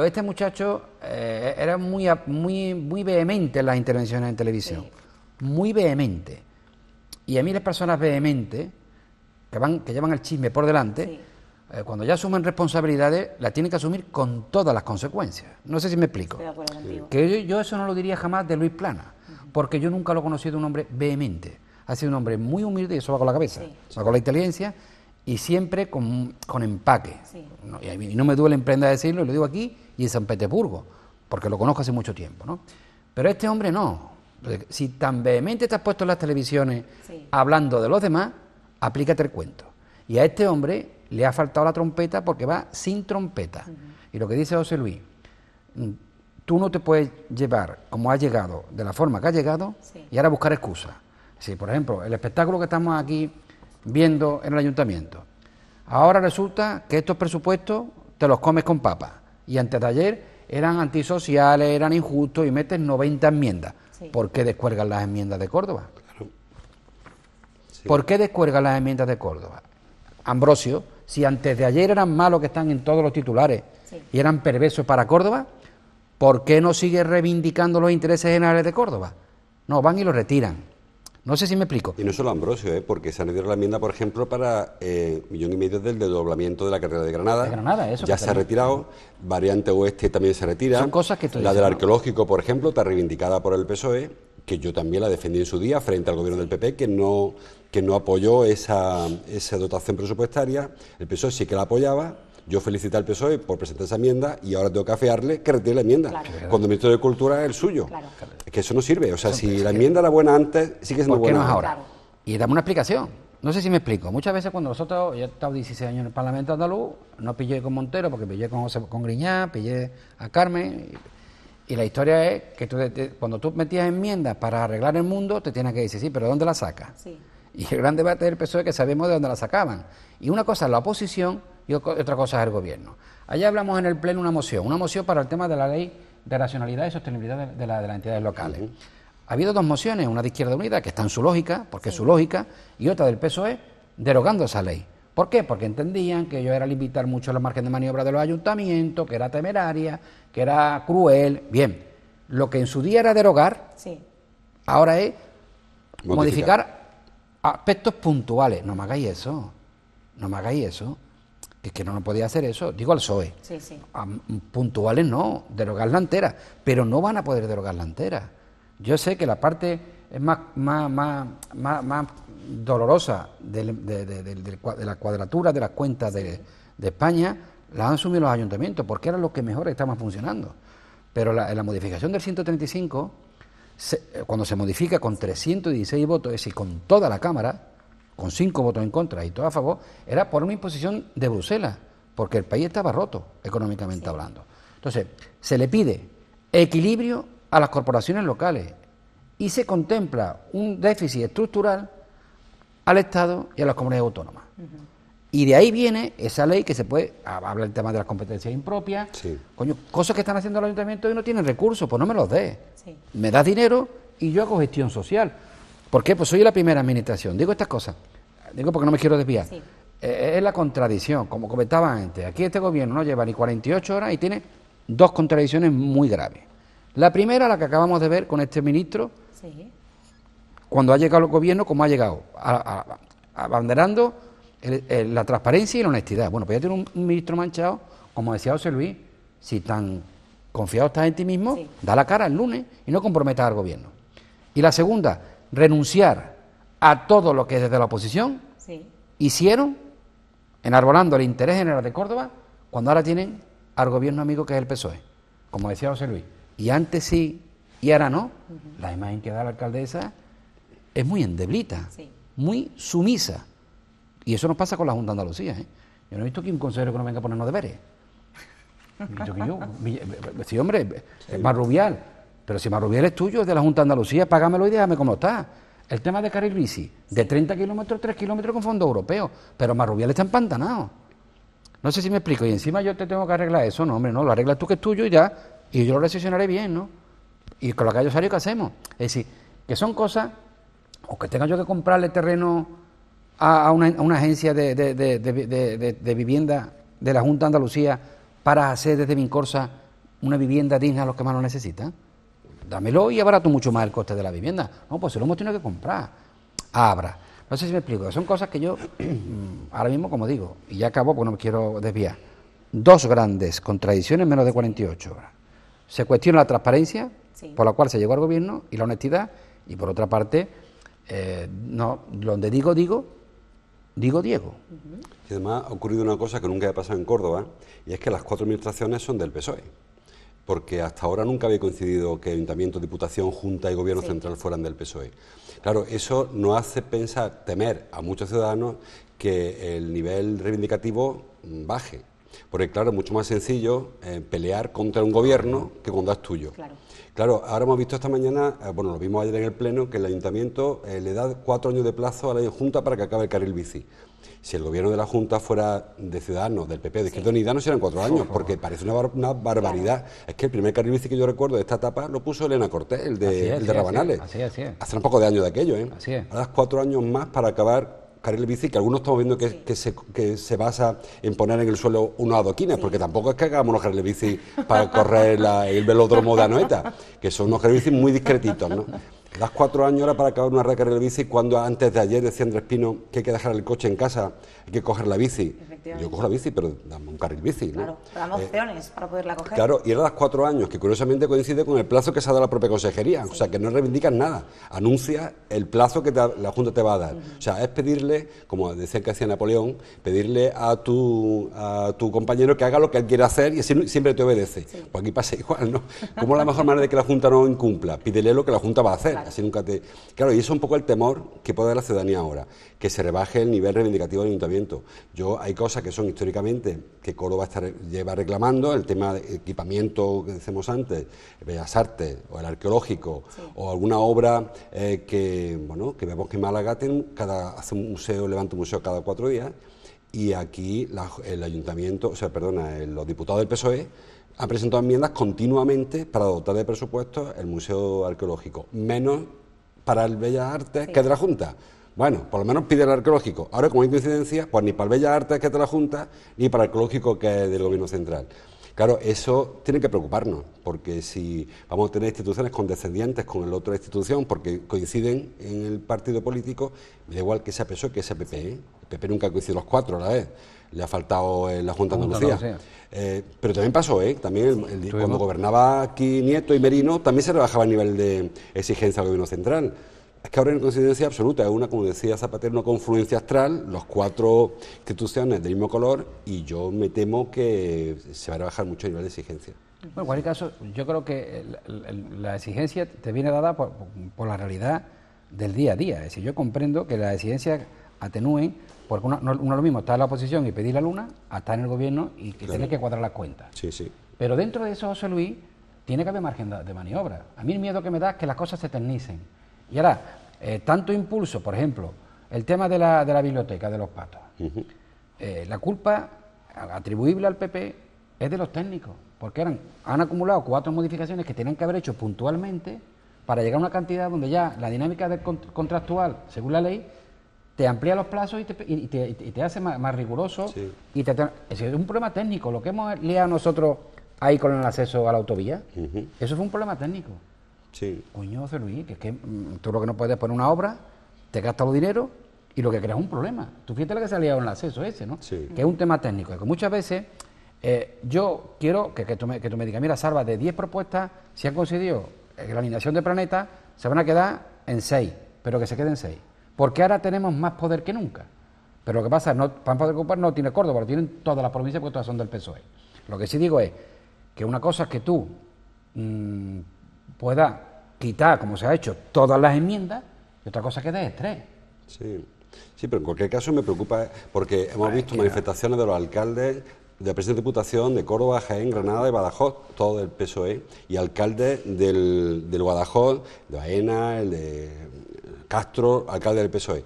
este muchacho era muy vehemente en las intervenciones en televisión. Sí. Muy vehemente. Y a mí las personas vehementes, que llevan el chisme por delante, sí, cuando ya asumen responsabilidades, las tienen que asumir con todas las consecuencias. No sé si me explico. Estoy de acuerdo contigo. Que yo eso no lo diría jamás de Luis Plana, porque yo nunca lo he conocido un hombre vehemente. Ha sido un hombre muy humilde, y eso va con la cabeza, va con la inteligencia y siempre con empaque. Sí. Y no me duele en prenda decirlo, lo digo aquí y en San Petersburgo, porque lo conozco hace mucho tiempo, ¿no? Pero este hombre no. Si tan vehemente te has puesto en las televisiones hablando de los demás, aplícate el cuento. Y a este hombre le ha faltado la trompeta porque va sin trompeta. Y lo que dice José Luis, tú no te puedes llevar como has llegado, de la forma que has llegado, y ahora buscar excusas. Sí, por ejemplo, el espectáculo que estamos aquí viendo en el ayuntamiento. Ahora resulta que estos presupuestos te los comes con papas. Y antes de ayer eran antisociales, eran injustos y metes 90 enmiendas. Sí. ¿Por qué descuelgan las enmiendas de Córdoba? Claro. Sí. ¿Por qué descuelgan las enmiendas de Córdoba? Ambrosio, si antes de ayer eran malos que están en todos los titulares y eran perversos para Córdoba, ¿por qué no sigue reivindicando los intereses generales de Córdoba? No, van y los retiran. No sé si me explico. Y no solo Ambrosio, porque se añadió la enmienda, por ejemplo, para 1,5 millones del desdoblamiento de la carretera de Granada. De Granada, eso. Ya se ha retirado. Variante Oeste también se retira. Son cosas que la del arqueológico, por ejemplo, está reivindicada por el PSOE, que yo también la defendí en su día frente al gobierno del PP, que no apoyó esa dotación presupuestaria. El PSOE sí que la apoyaba. Yo felicité al PSOE por presentar esa enmienda y ahora tengo que afearle que retire la enmienda. Claro. Cuando el Ministro de Cultura es el suyo. Claro. Es que eso no sirve. O sea, si la enmienda era buena antes, sigue siendo buena no es ahora. Claro. Y dame una explicación. No sé si me explico. Muchas veces cuando nosotros, yo he estado 16 años en el Parlamento andaluz, no pillé con Montero porque pillé con Griñán, pillé a Carmen. Y la historia es que cuando tú metías enmiendas para arreglar el mundo, te tienes que decir, sí, pero ¿de dónde la sacas? Sí. Y el gran debate del PSOE es que sabemos de dónde la sacaban. Y una cosa es la oposición y otra cosa es el gobierno. Allá hablamos en el Pleno una moción para el tema de la ley de racionalidad y sostenibilidad de las entidades locales. Ha habido dos mociones, una de Izquierda Unida, que está en su lógica, porque es su lógica, y otra del PSOE, derogando esa ley. ¿Por qué? Porque entendían que ello era limitar mucho la margen de maniobra de los ayuntamientos, que era temeraria, que era cruel. Bien, lo que en su día era derogar, ahora es modificar aspectos puntuales. No me hagáis eso, es que no podía hacer eso, digo al PSOE. Puntuales no, derogarla entera, pero no van a poder derogarla entera. Yo sé que la parte es más dolorosa de la cuadratura de las cuentas de España, la han asumido los ayuntamientos, porque era lo que mejor estaba funcionando. Pero en la modificación del 135, cuando se modifica con 316 votos, es decir, con toda la Cámara, con 5 votos en contra y todo a favor, era por una imposición de Bruselas, porque el país estaba roto, económicamente hablando. Entonces, se le pide equilibrio a las corporaciones locales y se contempla un déficit estructural al Estado y a las comunidades autónomas. Y de ahí viene esa ley que se puede, habla el tema de las competencias impropias, coño, cosas que están haciendo los ayuntamientos y no tienen recursos, pues no me los des. Me das dinero y yo hago gestión social. ¿Por qué? Pues soy la primera administración. Digo estas cosas, digo porque no me quiero desviar. Es la contradicción, como comentaba antes. Aquí este gobierno no lleva ni 48 horas y tiene dos contradicciones muy graves. La primera, la que acabamos de ver con este ministro, cuando ha llegado al gobierno, como ha llegado, abanderando la transparencia y la honestidad. Bueno, pues ya tiene un ministro manchado, como decía José Luis, si tan confiado estás en ti mismo, da la cara el lunes y no comprometas al gobierno. Y la segunda, renunciar a todo lo que desde la oposición hicieron, enarbolando el interés general de Córdoba, cuando ahora tienen al gobierno amigo que es el PSOE, como decía José Luis. Y antes sí, y ahora no. La imagen que da la alcaldesa es muy endeblita. muy sumisa. Y eso nos pasa con la Junta de Andalucía, ¿eh? Yo no he visto aquí un consejero que no venga a ponernos deberes. Sí, hombre, es Marrubial. Pero si Marrubial es tuyo, es de la Junta de Andalucía, págamelo y déjame como está. El tema de carril bici, de 30 kilómetros, 3 kilómetros con fondos europeos. Pero Marrubial está empantanado. No sé si me explico. Y encima yo te tengo que arreglar eso. No, hombre, no, lo arreglas tú que es tuyo y ya. Y yo lo recesionaré bien, ¿no? Y con la calle Osario, ¿qué hacemos? Es decir, que son cosas, o que tenga yo que comprarle terreno a una agencia de vivienda de la Junta de Andalucía para hacer desde Vincorsa una vivienda digna a los que más lo necesitan. Dámelo y abarato mucho más el coste de la vivienda. No, pues se lo hemos tenido que comprar. Habrá. No sé si me explico. Son cosas que yo, ahora mismo, como digo, y ya acabo porque no me quiero desviar. Dos grandes contradicciones en menos de 48 horas. Se cuestiona la transparencia, sí, por la cual se llegó al gobierno, y la honestidad, y por otra parte, no, donde digo Diego. Y además ha ocurrido una cosa que nunca había pasado en Córdoba, y es que las 4 administraciones son del PSOE. Porque hasta ahora nunca había coincidido que Ayuntamiento, Diputación, Junta y Gobierno Central fueran del PSOE. Claro, eso nos hace pensar, temer a muchos ciudadanos que el nivel reivindicativo baje. Porque claro, es mucho más sencillo pelear contra un gobierno que cuando es tuyo. Claro, ahora hemos visto esta mañana, bueno, lo vimos ayer en el Pleno, que el Ayuntamiento le da 4 años de plazo a la Junta para que acabe el carril bici. Si el gobierno de la Junta fuera de Ciudadanos, del PP, de Izquierda Unida, no serían 4 años, porque parece una barbaridad. Es que el primer carril bici que yo recuerdo de esta etapa lo puso Elena Cortés, el de Rabanales. Así es. Hace un poco de años de aquello, ¿eh? Así es. Ahora 4 años más para acabar carril bici, que algunos estamos viendo que se basa en poner en el suelo unos adoquines, porque tampoco es que hagamos unos carriles bici para correr el velódromo de Anoeta, que son unos carriles bici muy discretitos, ¿no? Das 4 años ahora para acabar una red de carril bici, cuando antes de ayer decía Andrés Pino que hay que dejar el coche en casa, hay que coger la bici. Yo cojo la bici, pero dame un carril bici, ¿no? Claro, damos opciones para poderla coger. Claro, y ahora das 4 años, que curiosamente coincide con el plazo que se ha dado la propia consejería, o sea, que no reivindicas nada, anuncia el plazo que la Junta te va a dar. O sea, es pedirle, como decía que hacía Napoleón, pedirle a tu compañero que haga lo que él quiere hacer y así siempre te obedece. Pues aquí pasa igual, ¿no? ¿Cómo es la mejor manera de que la Junta no incumpla? Pídele lo que la Junta va a hacer. Así nunca te... Claro, y eso es un poco el temor que puede dar la ciudadanía ahora, que se rebaje el nivel reivindicativo del Ayuntamiento. Que son históricamente que Córdoba lleva reclamando, el tema de equipamiento que decimos antes, Bellas Artes o el arqueológico, o alguna obra que vemos que Málaga hace un museo, levanta un museo cada 4 días, y aquí el Ayuntamiento, los diputados del PSOE han presentado enmiendas continuamente para dotar de presupuesto el museo arqueológico, menos para el Bellas Artes que es de la Junta. Bueno, por lo menos pide el arqueológico. Ahora, como hay coincidencia, pues ni para el Bellas Artes, que es de la Junta, ni para el arqueológico, que es del Gobierno Central. Claro, eso tiene que preocuparnos, porque si vamos a tener instituciones condescendientes con la otra institución, porque coinciden en el partido político, me da igual que sea PSOE que sea PP, ¿eh? El PP nunca ha coincidido los 4 a la vez, le ha faltado en la Junta de Andalucía. Pero también pasó, también cuando gobernaba aquí Nieto y Merino, también se rebajaba el nivel de exigencia al Gobierno Central. Es que ahora hay una coincidencia absoluta, es una, como decía Zapatero, una confluencia astral, los 4 instituciones del mismo color, y yo me temo que se va a rebajar mucho el nivel de exigencia. Bueno, en cualquier caso, yo creo que la exigencia te viene dada por la realidad del día a día. Es decir, yo comprendo que las exigencias atenúen, porque no es lo mismo estar en la oposición y pedir la luna, a estar en el gobierno y que tener que cuadrar las cuentas. Sí. Pero dentro de eso, José Luis, tiene que haber margen de maniobra. A mí el miedo que me da es que las cosas se eternicen. Y ahora, tanto impulso, por ejemplo, el tema de la biblioteca de los Patos. La culpa atribuible al PP es de los técnicos, porque han acumulado 4 modificaciones que tenían que haber hecho puntualmente para llegar a una cantidad donde ya la dinámica contractual, según la ley, te amplía los plazos y te hace más riguroso. Sí. Es un problema técnico. Lo que hemos liado nosotros ahí con el acceso a la autovía, eso fue un problema técnico. Sí. Coño, José Luis, que es que tú lo que no puedes poner una obra, te gastas los dineros y lo que creas es un problema. Tú fíjate lo que se ha liado en el acceso ese, ¿no? Sí. Que es un tema técnico. Que muchas veces yo quiero que tú me digas, mira, Salva, de 10 propuestas, si han conseguido la alineación de Planeta, se van a quedar en 6, pero que se queden 6. Porque ahora tenemos más poder que nunca. Pero lo que pasa es que para poder ocupar no tiene Córdoba, lo tienen todas las provincias porque todas son del PSOE. Lo que sí digo es que una cosa es que tú pueda quitar, como se ha hecho, todas las enmiendas, y otra cosa que des 3. Sí, sí, pero en cualquier caso me preocupa porque hemos visto manifestaciones de los alcaldes, de presidente de Diputación, de Córdoba, Jaén, Granada y Badajoz, todo del PSOE, y alcaldes del Badajoz, de Baena, el de Castro, alcalde del PSOE,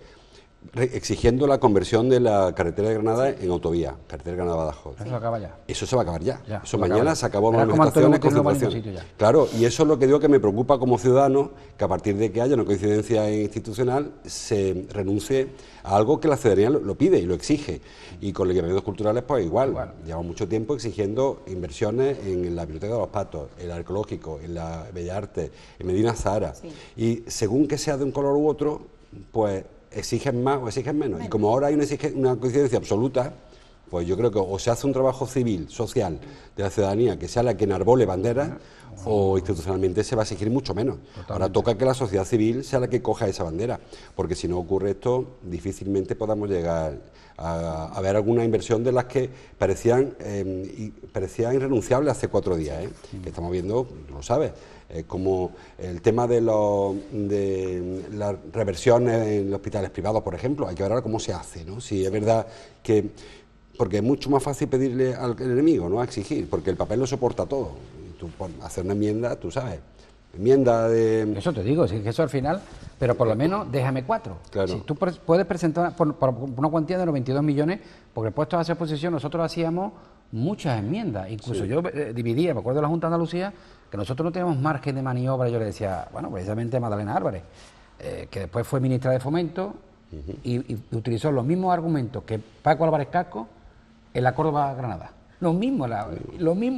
exigiendo la conversión de la carretera de Granada en autovía, carretera Granada-Badajoz. Eso acaba ya. Eso se va a acabar ya. Eso va a mañana acabar. se acabó Verás manifestaciones, cómo Antonio Gutiérrez no va a ningún concentraciones. sitio ya. Claro, y eso es lo que digo que me preocupa como ciudadano, que a partir de que haya una coincidencia institucional se renuncie a algo que la ciudadanía lo pide y lo exige. Y con los eventos culturales pues igual. Llevamos mucho tiempo exigiendo inversiones en la Biblioteca de los Patos, en el Arqueológico, en la Bellas Artes, en Medina Zahara. Sí. Y según que sea de un color u otro, pues exigen más o exigen menos. Y como ahora hay una coincidencia absoluta, pues yo creo que o se hace un trabajo civil, social, de la ciudadanía, que sea la que enarbole banderas, o institucionalmente se va a exigir mucho menos. Totalmente. Ahora toca que la sociedad civil sea la que coja esa bandera, porque si no ocurre esto, difícilmente podamos llegar a ver alguna inversión de las que parecían irrenunciables hace 4 días, que estamos viendo, lo sabes. Como el tema de las reversiones en hospitales privados, por ejemplo, hay que ver ahora cómo se hace, ¿no? Si es verdad que... Porque es mucho más fácil pedirle al enemigo, ¿no? A exigir, porque el papel lo soporta todo. Y tú, por hacer una enmienda, tú sabes, enmienda de... Eso te digo, si es que eso al final, pero por lo menos déjame 4. Claro. Si tú puedes presentar por una cuantía de los 22 millones, porque puestos a hacer oposición nosotros hacíamos muchas enmiendas, incluso yo dividía, me acuerdo de la Junta de Andalucía, que nosotros no teníamos margen de maniobra. Yo le decía, bueno, precisamente a Madalena Álvarez, que después fue ministra de Fomento y utilizó los mismos argumentos que Paco Álvarez Casco en la Córdoba-Granada. Los mismos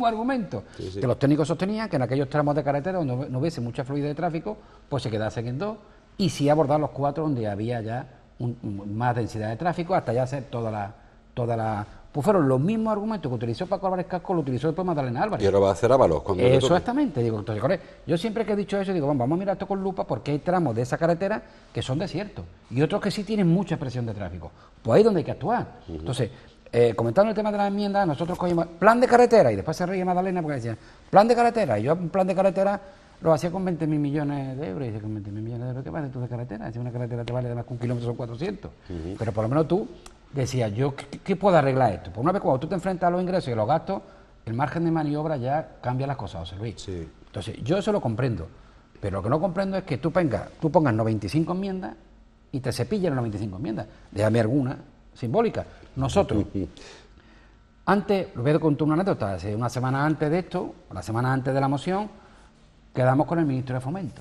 argumentos. Sí. Que los técnicos sostenían que en aquellos tramos de carretera donde no hubiese mucha fluidez de tráfico, pues se quedasen en 2, y sí abordar los 4 donde había ya más densidad de tráfico, hasta ya hacer toda la... Pues fueron los mismos argumentos que utilizó Paco Álvarez Casco, lo utilizó después Madalena Álvarez. Y ahora va a hacer Ábalos. Exactamente, digo, entonces, yo siempre que he dicho eso, digo, vamos a mirar esto con lupa, porque hay tramos de esa carretera que son desiertos, y otros que sí tienen mucha presión de tráfico. Pues ahí es donde hay que actuar. Entonces, comentando el tema de las enmiendas, nosotros cogimos plan de carretera, y después se reía Madalena porque decía, plan de carretera, y yo un plan de carretera lo hacía con 20.000 millones de euros, y dice, con 20.000 millones de euros, ¿qué vale tú de carretera? Si una carretera te vale además que 1 kilómetro son 400, pero por lo menos tú decías, yo, ¿qué puedo arreglar esto? Por una vez cuando tú te enfrentas a los ingresos y a los gastos, el margen de maniobra ya cambia las cosas, José Luis. Sí. Entonces, yo eso lo comprendo, pero lo que no comprendo es que tú pongas 95 enmiendas y te cepillen las 95 enmiendas. Déjame alguna simbólica. Nosotros, antes, lo voy a contar una anécdota, hace una semana antes de esto, la semana antes de la moción, quedamos con el ministro de Fomento.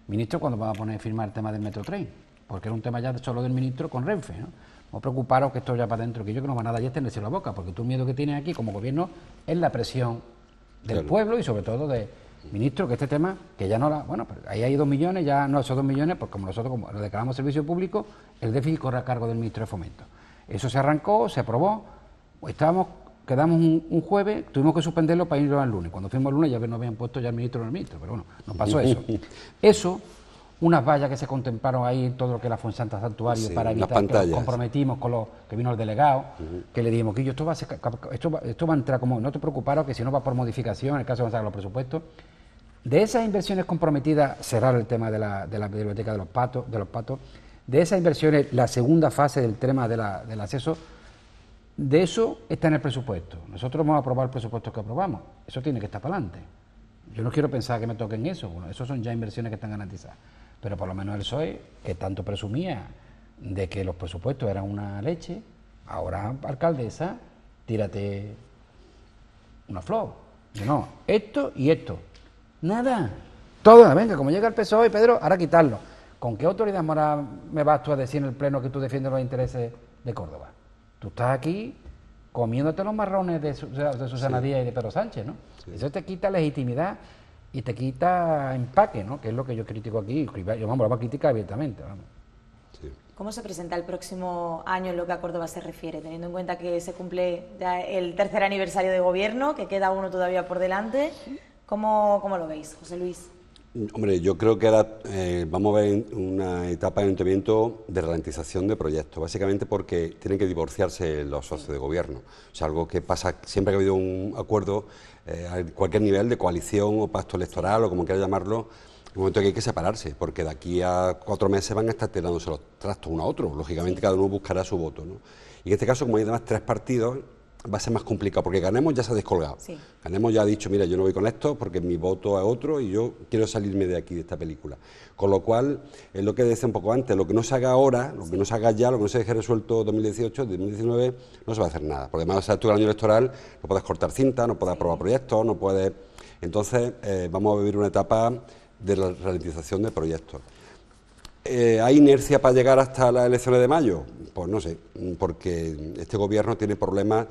Ministro, cuando va a poner a firmar el tema del Metro Train, porque era un tema ya solo del ministro con Renfe, ¿no? No preocuparos que esto ya para adentro, que yo que no va nada ya tenerse la boca, porque tú el miedo que tienes aquí como gobierno es la presión del pueblo y sobre todo del ministro, que este tema, que ya no la... Bueno, pues ahí hay 2 millones, ya no esos 2 millones, pues como nosotros como lo declaramos servicio público, el déficit corre a cargo del ministro de Fomento. Eso se arrancó, se aprobó, quedamos un jueves, tuvimos que suspenderlo para irlo al lunes. Cuando fuimos el lunes ya nos habían puesto ya el ministro, pero bueno, nos pasó eso. Eso, unas vallas que se contemplaron ahí en todo lo que era Fuensanta Santuario, para evitar que nos comprometimos con los que vino el delegado, que le dijimos que esto va a entrar como, no te preocuparos, que si no va por modificación, en el caso de avanzar los presupuestos. De esas inversiones comprometidas, cerrar el tema de la biblioteca de los patos, de esas inversiones, la segunda fase del tema del acceso, de eso está en el presupuesto. Nosotros vamos a aprobar el presupuesto que aprobamos. Eso tiene que estar para adelante. Yo no quiero pensar que me toquen eso. Bueno, eso son ya inversiones que están garantizadas. Pero por lo menos el PSOE, que tanto presumía de que los presupuestos eran una leche, ahora, alcaldesa, tírate una flor. No, esto y esto. Nada. Todo, venga, como llega el PSOE, Pedro, ahora quitarlo. ¿Con qué autoridad moral me vas tú a decir en el Pleno que tú defiendes los intereses de Córdoba? Tú estás aquí comiéndote los marrones de Susana Díaz y de Pedro Sánchez, ¿no? Sí. Eso te quita legitimidad y te quita empaque, ¿no? Que es lo que yo critico aquí. Yo, vamos, lo voy a criticar abiertamente, vamos. Sí. ¿Cómo se presenta el próximo año en lo que a Córdoba se refiere, teniendo en cuenta que se cumple ya el 3er aniversario de gobierno, que queda uno todavía por delante? ¿Cómo lo veis, José Luis? Hombre, yo creo que ahora vamos a ver una etapa de ayuntamiento de ralentización de proyectos, básicamente porque tienen que divorciarse los socios de gobierno. O sea, algo que pasa siempre que ha habido un acuerdo a cualquier nivel de coalición o pacto electoral o como quiera llamarlo, un momento que hay que separarse, porque de aquí a 4 meses van a estar tirándose los trastos uno a otro. Lógicamente cada uno buscará su voto, ¿no? Y en este caso, como hay además 3 partidos, va a ser más complicado, porque Ganemos ya se ha descolgado. Sí. Ganemos ya ha dicho, mira, yo no voy con esto porque mi voto es otro y yo quiero salirme de aquí, de esta película. Con lo cual, es lo que decía un poco antes, lo que no se haga ahora, lo que no se haga ya, lo que no se deje resuelto 2018, 2019, no se va a hacer nada. Porque además, tú el año electoral no puedes cortar cinta, no puedes aprobar proyectos, no puedes... Entonces, vamos a vivir una etapa de la ralentización de proyectos. ¿Hay inercia para llegar hasta las elecciones de mayo? Pues no sé, porque este gobierno tiene problemas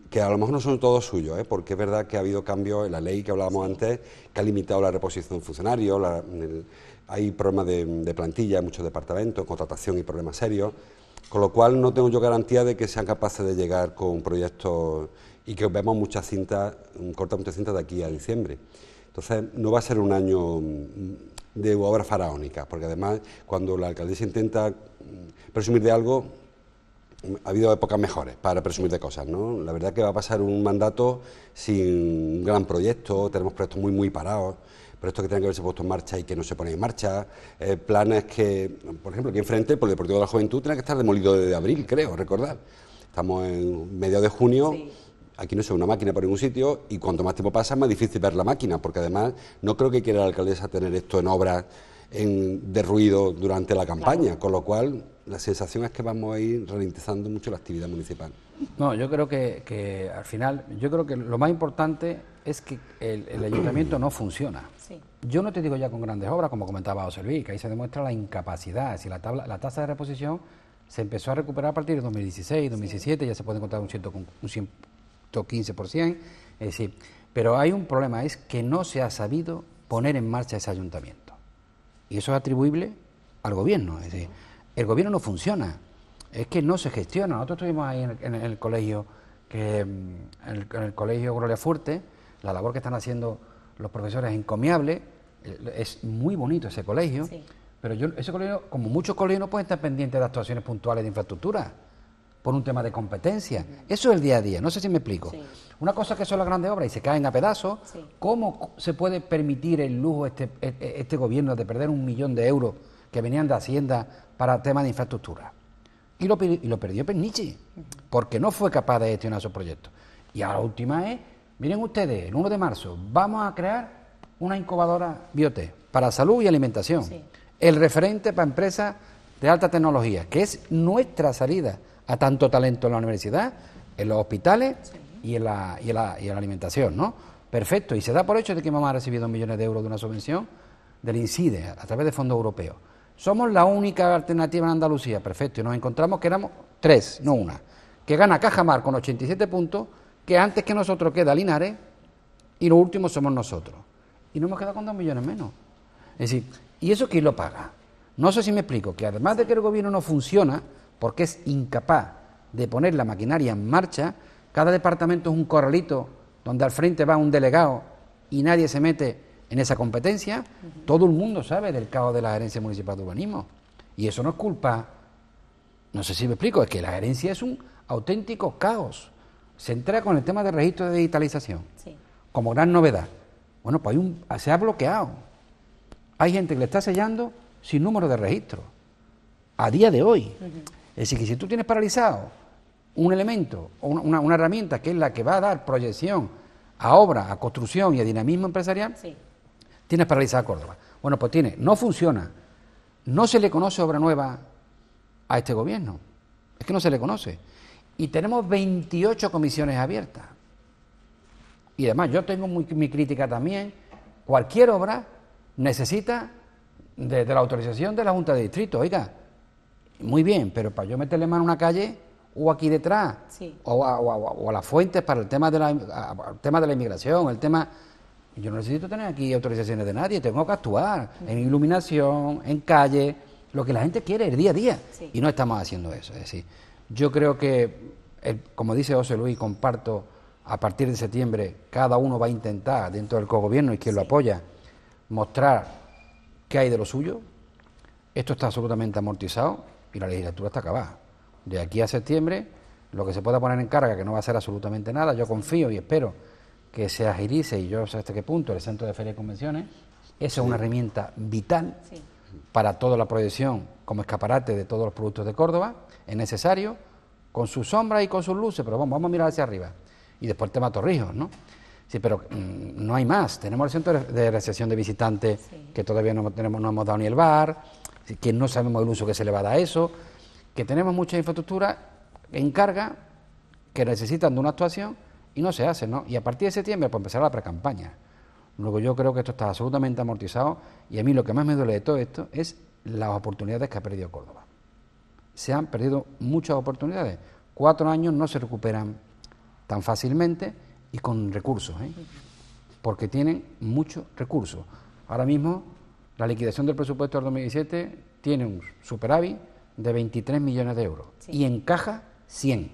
que a lo mejor no son todos suyos, porque es verdad que ha habido cambios en la ley que hablábamos antes, que ha limitado la reposición de funcionarios, hay problemas de plantilla en muchos departamentos, contratación y problemas serios, con lo cual no tengo yo garantía de que sean capaces de llegar con proyectos y que vemos muchas cintas, cortas muchas cintas de aquí a diciembre. Entonces, no va a ser un año de obras faraónicas, porque además, cuando la alcaldesa intenta presumir de algo, ha habido épocas mejores para presumir de cosas, ¿no? La verdad que va a pasar un mandato sin un gran proyecto, tenemos proyectos muy parados, proyectos que tienen que haberse puesto en marcha y que no se ponen en marcha, planes que, por ejemplo, aquí enfrente, el Polideportivo de la Juventud tiene que estar demolido desde abril, creo, recordar. Estamos en mediados de junio. Sí. Aquí no se ve una máquina por ningún sitio y cuanto más tiempo pasa, más difícil ver la máquina, porque además no creo que quiera la alcaldesa tener esto en obras de ruido durante la campaña, claro. Con lo cual la sensación es que vamos a ir ralentizando mucho la actividad municipal. No, yo creo que al final, yo creo que lo más importante es que el ayuntamiento no funciona. Sí. Yo no te digo ya con grandes obras, como comentaba José Luis, que ahí se demuestra la incapacidad, es decir, la tasa de reposición se empezó a recuperar a partir de 2016, 2017, sí. Ya se puede encontrar un 115%, es decir, pero hay un problema, es que no se ha sabido poner en marcha ese ayuntamiento. Y eso es atribuible al gobierno, es decir, el gobierno no funciona, es que no se gestiona. Nosotros estuvimos ahí en el colegio, en el colegio Gloria Fuerte, la labor que están haciendo los profesores es encomiable, es muy bonito ese colegio, sí. Pero ese colegio, como muchos colegios, no pueden estar pendientes de actuaciones puntuales de infraestructura, por un tema de competencia. Eso es el día a día, no sé si me explico. Sí. Una cosa que son las grandes obras y se caen a pedazos, sí. ¿Cómo se puede permitir el lujo este gobierno de perder 1 millón de euros que venían de Hacienda para temas de infraestructura? Y lo perdió Pernici, porque no fue capaz de gestionar esos proyectos. Y ahora la última es, miren ustedes, el 1 de marzo vamos a crear una incubadora Biotech para salud y alimentación. Sí. El referente para empresas de alta tecnología, que es nuestra salida a tanto talento en la universidad, en los hospitales, sí. y en la alimentación, ¿no? Perfecto, y se da por hecho de que vamos a recibir 2 millones de euros de una subvención del INCIDE a través de fondos europeos. Somos la única alternativa en Andalucía, perfecto, y nos encontramos que éramos 3, no una, que gana Cajamar con 87 puntos, que antes que nosotros queda Linares, y los últimos somos nosotros. Y nos hemos quedado con 2 millones menos. Es decir, ¿y eso quién lo paga? No sé si me explico, que además de que el gobierno no funciona, porque es incapaz de poner la maquinaria en marcha, cada departamento es un corralito donde al frente va un delegado y nadie se mete en esa competencia. Todo el mundo sabe del caos de la Gerencia Municipal de Urbanismo. Y eso no es culpa, no sé si me explico, es que la gerencia es un auténtico caos. Se entra con el tema del registro de digitalización, sí. Como gran novedad. Bueno, pues se ha bloqueado. Hay gente que le está sellando sin número de registro, a día de hoy. Es decir, que si tú tienes paralizado un elemento, o una herramienta que es la que va a dar proyección a obra, a construcción y a dinamismo empresarial, sí. Tienes paralizada Córdoba. Bueno, pues no funciona. No se le conoce obra nueva a este gobierno. Es que no se le conoce. Y tenemos 28 comisiones abiertas. Y además, yo tengo mi crítica también. Cualquier obra necesita de la autorización de la Junta de Distrito. Oiga, muy bien, pero para yo meterle mano a una calle o aquí detrás, sí. o a las fuentes para el tema de la inmigración, el tema... Yo no necesito tener aquí autorizaciones de nadie, tengo que actuar en iluminación, en calle, lo que la gente quiere, el día a día, sí. Y no estamos haciendo eso. Es decir, yo creo que, como dice José Luis, comparto, a partir de septiembre cada uno va a intentar, dentro del cogobierno y quien sí. Lo apoya, mostrar qué hay de lo suyo. Esto está absolutamente amortizado y la legislatura está acabada. De aquí a septiembre, lo que se pueda poner en carga, que no va a ser absolutamente nada, yo confío y espero que se agilice, y yo sé hasta qué punto, el Centro de Ferias y Convenciones, Esa es una herramienta vital Sí. para toda la proyección como escaparate de todos los productos de Córdoba, es necesario, con sus sombras y con sus luces, pero vamos a mirar hacia arriba. Y después el tema Torrijos, ¿no? Sí, pero no hay más. Tenemos el centro de recepción de visitantes, Sí. que todavía no hemos dado ni el bar, que no sabemos el uso que se le va a dar a eso, que tenemos mucha infraestructura en carga que necesitan de una actuación y no se hace, ¿no? Y a partir de septiembre pues empezará la precampaña. Luego yo creo que esto está absolutamente amortizado y a mí lo que más me duele de todo esto es las oportunidades que ha perdido Córdoba. Se han perdido muchas oportunidades. 4 años no se recuperan tan fácilmente y con recursos, porque tienen muchos recursos. Ahora mismo la liquidación del presupuesto del 2017 tiene un superávit de 23 millones de euros y encaja 100,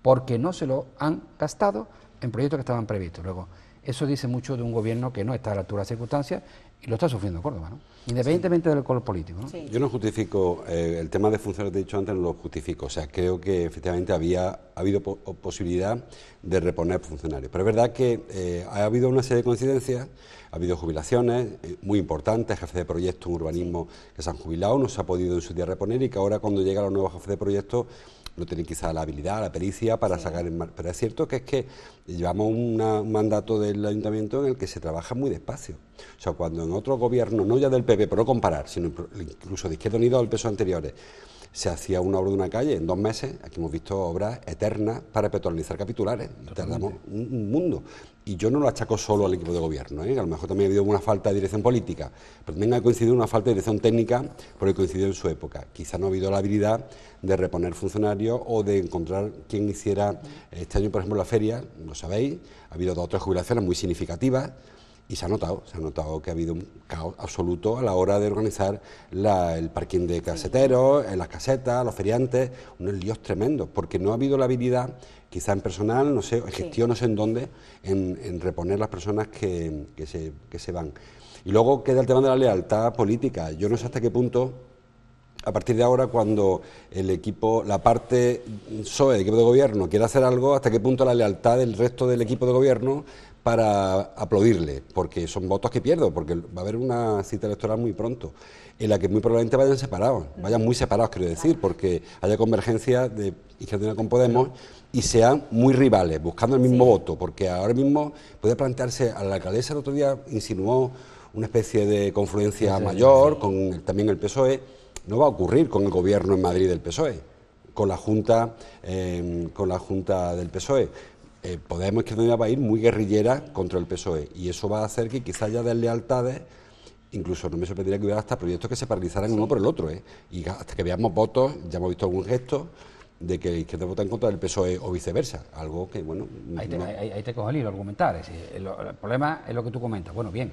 porque no se lo han gastado en proyectos que estaban previstos. Luego, eso dice mucho de un gobierno que no está a la altura de las circunstancias y lo está sufriendo Córdoba, ¿no? Independientemente del color político, ¿no? Sí. Yo no justifico, el tema de funcionarios que he dicho antes no lo justifico, o sea, creo que efectivamente ha habido posibilidad de reponer funcionarios, pero es verdad que ha habido una serie de coincidencias, ha habido jubilaciones muy importantes, jefes de proyecto en urbanismo que se han jubilado, no se ha podido en su día reponer y que ahora cuando llegan los nuevos jefes de proyecto no tienen quizá la habilidad, la pericia para sacar en marcha. Pero es cierto que es que llevamos un mandato del ayuntamiento en el que se trabaja muy despacio. O sea, cuando en otros gobiernos, no ya del PP, pero no comparar, sino incluso de Izquierda Unida o del PSOE anteriores, se hacía una obra de una calle en 2 meses, aquí hemos visto obras eternas para peatonalizar capitulares, y tardamos un mundo. Y yo no lo achaco solo al equipo de gobierno, a lo mejor también ha habido una falta de dirección política, pero también ha coincidido una falta de dirección técnica porque coincidió en su época. Quizá no ha habido la habilidad de reponer funcionarios o de encontrar quien hiciera, este año por ejemplo la feria, lo sabéis, ha habido 2 o 3 jubilaciones muy significativas, y se ha notado que ha habido un caos absoluto a la hora de organizar el parking de caseteros, en las casetas, los feriantes, unos líos tremendos, porque no ha habido la habilidad, quizá en personal, no sé, en gestión, no sé en dónde, en reponer las personas que se van. Y luego queda el tema de la lealtad política. Yo no sé hasta qué punto, a partir de ahora, cuando el equipo, la parte PSOE, el equipo de gobierno, quiere hacer algo, hasta qué punto la lealtad del resto del equipo de gobierno para aplaudirle, porque son votos que pierdo, porque va a haber una cita electoral muy pronto, en la que muy probablemente vayan muy separados, quiero decir, porque haya convergencia de Izquierda Unida con Podemos y sean muy rivales, buscando el mismo voto, porque ahora mismo puede plantearse, a la alcaldesa el otro día insinuó una especie de confluencia mayor con también el PSOE, no va a ocurrir con el gobierno en Madrid del PSOE, con la Junta del PSOE. Podemos Izquierda Unida va a ir muy guerrillera contra el PSOE y eso va a hacer que quizás haya deslealtades, incluso no me sorprendería que hubiera hasta proyectos que se paralizaran uno por el otro, y hasta que veamos votos, ya hemos visto algún gesto de que la izquierda vota en contra del PSOE o viceversa, algo que, bueno... Ahí te cojo el hilo argumental, es decir, el problema es lo que tú comentas. Bueno, bien,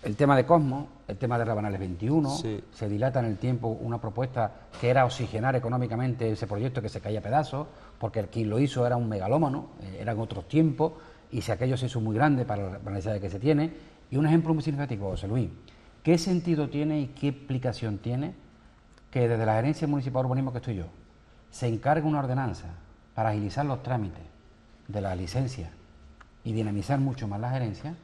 el tema de Cosmo, el tema de Rabanales 21, se dilata en el tiempo una propuesta que era oxigenar económicamente ese proyecto que se caía a pedazos, porque el quien lo hizo era un megalómano, eran otros tiempos, y si aquello se hizo muy grande para la necesidad que se tiene. Y un ejemplo muy significativo, José Luis, ¿qué sentido tiene y qué explicación tiene que desde la Gerencia Municipal de Urbanismo que estoy yo, se encargue una ordenanza para agilizar los trámites de la licencia y dinamizar mucho más la gerencia,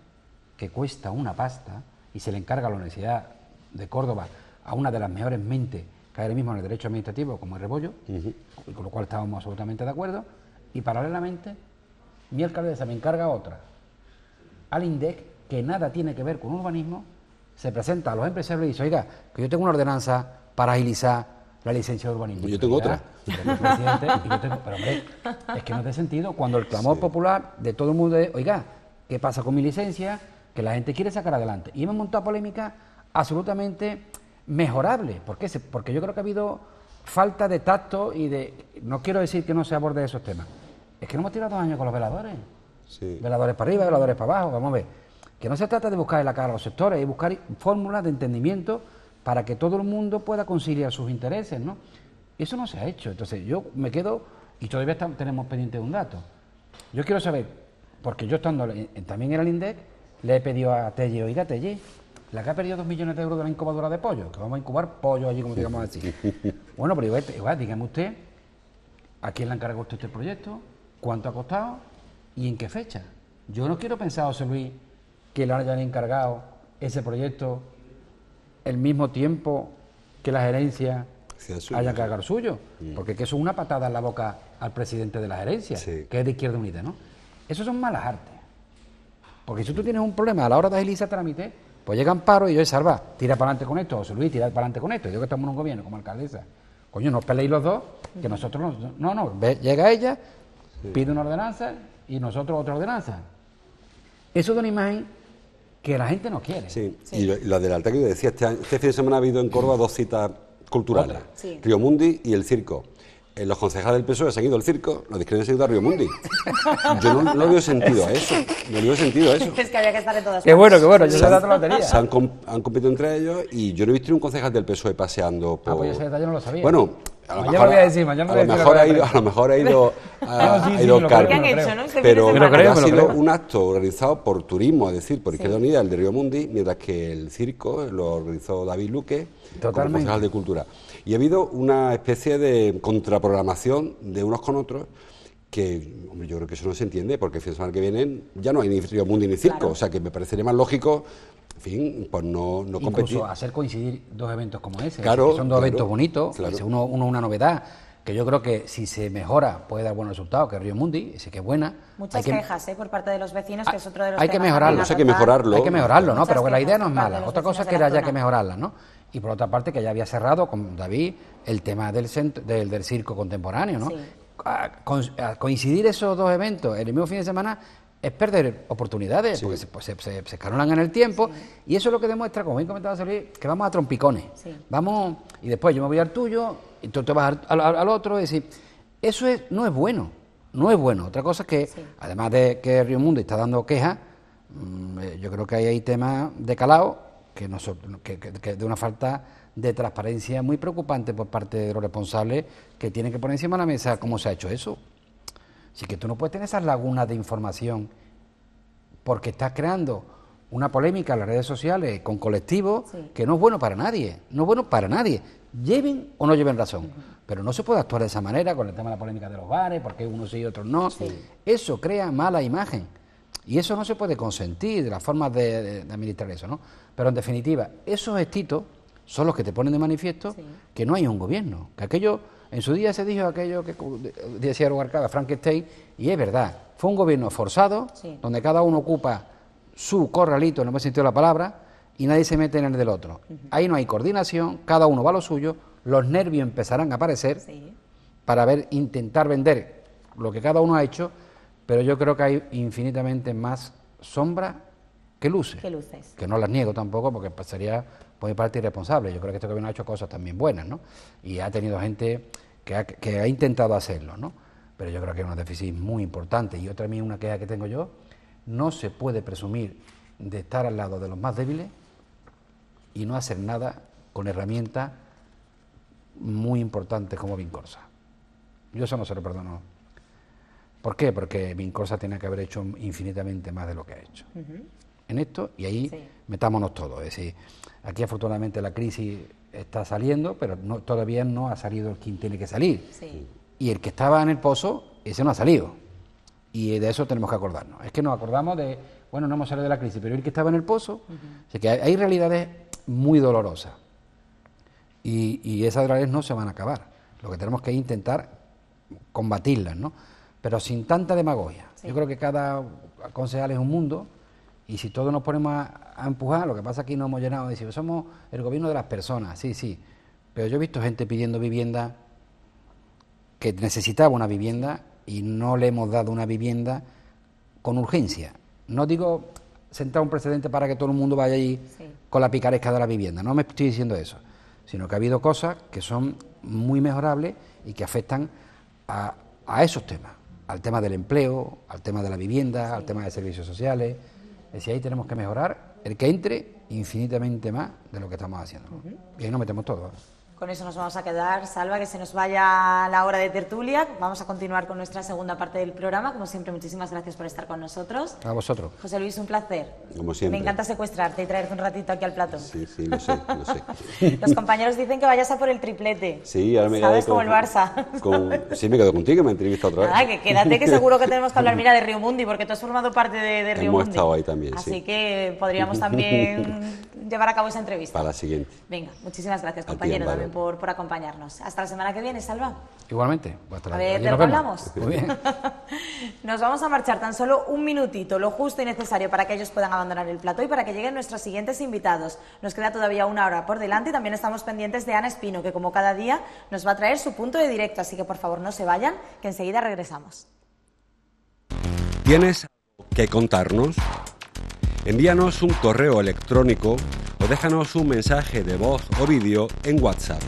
que cuesta una pasta, y se le encarga a la Universidad de Córdoba, a una de las mejores mentes que hay ahora mismo en el derecho administrativo, como es Rebollo, con lo cual estábamos absolutamente de acuerdo, y paralelamente mi alcaldesa me encarga otra, al INDEC, que nada tiene que ver con urbanismo, se presenta a los empresarios y dice, oiga, que yo tengo una ordenanza para agilizar la licencia de urbanismo. Yo tengo otra. Pero hombre, es que no tiene sentido cuando el clamor popular de todo el mundo es, oiga, ¿qué pasa con mi licencia? Que la gente quiere sacar adelante. Y hemos montado polémica absolutamente mejorable. ¿Por qué? Porque yo creo que ha habido falta de tacto y de... No quiero decir que no se aborde esos temas. Es que no hemos tirado 2 años con los veladores. Veladores para arriba, veladores para abajo. Vamos a ver. Que no se trata de buscar en la cara a los sectores, es buscar fórmulas de entendimiento para que todo el mundo pueda conciliar sus intereses, ¿no? Eso no se ha hecho. Entonces yo me quedo, y todavía tenemos pendiente de un dato. Yo quiero saber, porque yo estando también en el INDEC, le he pedido a Telle, oiga Telle, la que ha perdido 2 millones de euros de la incubadora de pollo, que vamos a incubar pollo allí, como digamos así. Bueno, pero igual, dígame usted, ¿a quién le ha encargado usted este proyecto? ¿Cuánto ha costado? ¿Y en qué fecha? Yo no quiero pensar, José Luis, que le hayan encargado ese proyecto el mismo tiempo que la gerencia haya que hacer lo suyo, porque que eso es una patada en la boca al presidente de la gerencia, que es de Izquierda Unida, ¿no? Eso son malas artes, porque si tú tienes un problema a la hora de agilizar trámite, pues llega Amparo y yo, Salva, tira para adelante con esto, José Luis, tira para adelante con esto, yo que estamos en un gobierno como alcaldesa, coño, no os peleéis los dos, que nosotros no, llega ella, pide una ordenanza y nosotros otra ordenanza. Eso da una imagen que la gente no quiere. Sí, y la del altar que yo decía, este fin de semana ha habido en Córdoba 2 citas culturales, Río Mundi y el circo. Los concejales del PSOE se han ido al circo, los de izquierda se han ido a Río Mundi. Yo no veo sentido a eso. Es que había que estar en todas partes. Qué bueno, yo esa dato lo tenía. Han competido entre ellos y yo no he visto un concejal del PSOE paseando por... pues ese detalle no lo sabía. Bueno, a lo mejor ha ido ¿Qué han hecho, no? Pero ha sido un acto organizado por turismo, es decir, por Izquierda Unida, el de Río Mundi, mientras que el circo lo organizó David Luque, como concejal de Cultura. Y ha habido una especie de contraprogramación de unos con otros que, hombre, yo creo que eso no se entiende, porque el fin de semana que viene ya no hay ni Río Mundi ni circo, o sea que me parecería más lógico, en fin, pues no competir. Incluso hacer coincidir dos eventos como ese, claro, que son dos eventos bonitos, uno una novedad, que yo creo que si se mejora puede dar buenos resultados, que Río Mundi, ese que es buena. Muchas quejas por parte de los vecinos, que es otro de los hay que mejorarlo, hay que mejorarlo. Hay que mejorarlo, ¿no? Pero la idea no es mala. Otra cosa es que haya que mejorarla, ¿no? Y por otra parte, que ya había cerrado con David el tema del circo contemporáneo, ¿no? A coincidir esos dos eventos en el mismo fin de semana es perder oportunidades, porque se escalonan en el tiempo, y eso es lo que demuestra, como bien comentaba Luis, que vamos a trompicones. Vamos, y después yo me voy al tuyo, y tú te vas al otro, es decir, eso no es bueno. Otra cosa es que, además de que Río Mundi está dando quejas, yo creo que hay temas de calado que de una falta de transparencia muy preocupante por parte de los responsables, que tienen que poner encima de la mesa cómo se ha hecho eso. Así que tú no puedes tener esas lagunas de información porque estás creando una polémica en las redes sociales con colectivos que no es bueno para nadie, lleven o no lleven razón, pero no se puede actuar de esa manera con el tema de la polémica de los bares, porque unos sí y otros no. Eso crea mala imagen y eso no se puede consentir de las formas de administrar eso, ¿no? Pero en definitiva, esos estitos son los que te ponen de manifiesto que no hay un gobierno, que aquello, en su día se dijo aquello que decía Rubalcaba, Frankenstein, y es verdad, fue un gobierno forzado, donde cada uno ocupa su corralito, en el buen sentido de la palabra, y nadie se mete en el del otro. Ahí no hay coordinación, cada uno va a lo suyo, los nervios empezarán a aparecer para intentar vender lo que cada uno ha hecho, pero yo creo que hay infinitamente más sombras que luces. Que no las niego tampoco, porque sería por mi parte irresponsable. Yo creo que este gobierno ha hecho cosas también buenas, ¿no? Y ha tenido gente que ha intentado hacerlo, ¿no? Pero yo creo que es un déficit muy importante. Y otra una queja que tengo yo, no se puede presumir de estar al lado de los más débiles y no hacer nada con herramientas muy importantes como Vincorsa. Yo eso no se lo perdono. ¿Por qué? Porque Vincorsa tiene que haber hecho infinitamente más de lo que ha hecho. En esto, y ahí metámonos todos. Es decir, aquí afortunadamente la crisis está saliendo, pero todavía no ha salido quien tiene que salir. Y el que estaba en el pozo, ese no ha salido. Y de eso tenemos que acordarnos. Es que nos acordamos de, bueno, no hemos salido de la crisis, pero el que estaba en el pozo, o sea que hay realidades muy dolorosas. Y esas realidades no se van a acabar. Lo que tenemos que intentar combatirlas, ¿no? Pero sin tanta demagogia. Yo creo que cada concejal es un mundo. Y si todos nos ponemos a empujar, lo que pasa aquí no hemos llenado de decir, somos el gobierno de las personas, sí, pero yo he visto gente pidiendo vivienda que necesitaba una vivienda y no le hemos dado una vivienda con urgencia. No digo sentar un precedente para que todo el mundo vaya allí con la picaresca de la vivienda, no me estoy diciendo eso, sino que ha habido cosas que son muy mejorables y que afectan a esos temas, al tema del empleo, al tema de la vivienda, al tema de servicios sociales. Es decir, ahí tenemos que mejorar el que entre infinitamente más de lo que estamos haciendo, ¿no? Y ahí nos metemos todos. Con eso nos vamos a quedar. Salva, que se nos vaya la hora de tertulia. Vamos a continuar con nuestra segunda parte del programa. Como siempre, muchísimas gracias por estar con nosotros. A vosotros. José Luis, un placer. Como siempre. Me encanta secuestrarte y traerte un ratito aquí al plató. Sí, lo sé. Los compañeros dicen que vayas a por el triplete. Sí, ahora me ¿Sabes? quedé Como el Barça. Sí, me quedo contigo, me entrevista otra vez. Nada, que quédate, que seguro que tenemos que hablar, mira, de Río Mundi, porque tú has formado parte de Río Hemos Mundi. estado ahí también, Así sí. que podríamos también llevar a cabo esa entrevista. Para la siguiente. Venga, muchísimas gracias, A ti, compañero, Amparo. también por acompañarnos. Hasta la semana que viene, Salva. Igualmente. Pues hasta A allí ver, ¿de nos qué vemos. hablamos? Muy bien. Nos vamos a marchar tan solo un minutito, lo justo y necesario para que ellos puedan abandonar el plató y para que lleguen nuestros siguientes invitados. Nos queda todavía una hora por delante y también estamos pendientes de Ana Espino, que como cada día nos va a traer su punto de directo, así que por favor no se vayan, que enseguida regresamos. ¿Tienes algo que contarnos? Envíanos un correo electrónico o déjanos un mensaje de voz o vídeo en WhatsApp.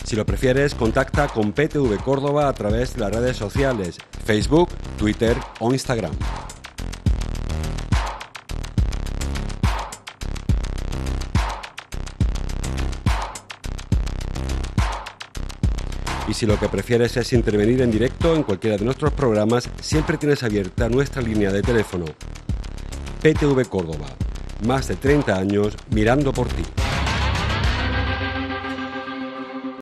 Si lo prefieres, contacta con PTV Córdoba a través de las redes sociales, Facebook, Twitter o Instagram. Y si lo que prefieres es intervenir en directo en cualquiera de nuestros programas, siempre tienes abierta nuestra línea de teléfono. PTV Córdoba, más de 30 años mirando por ti.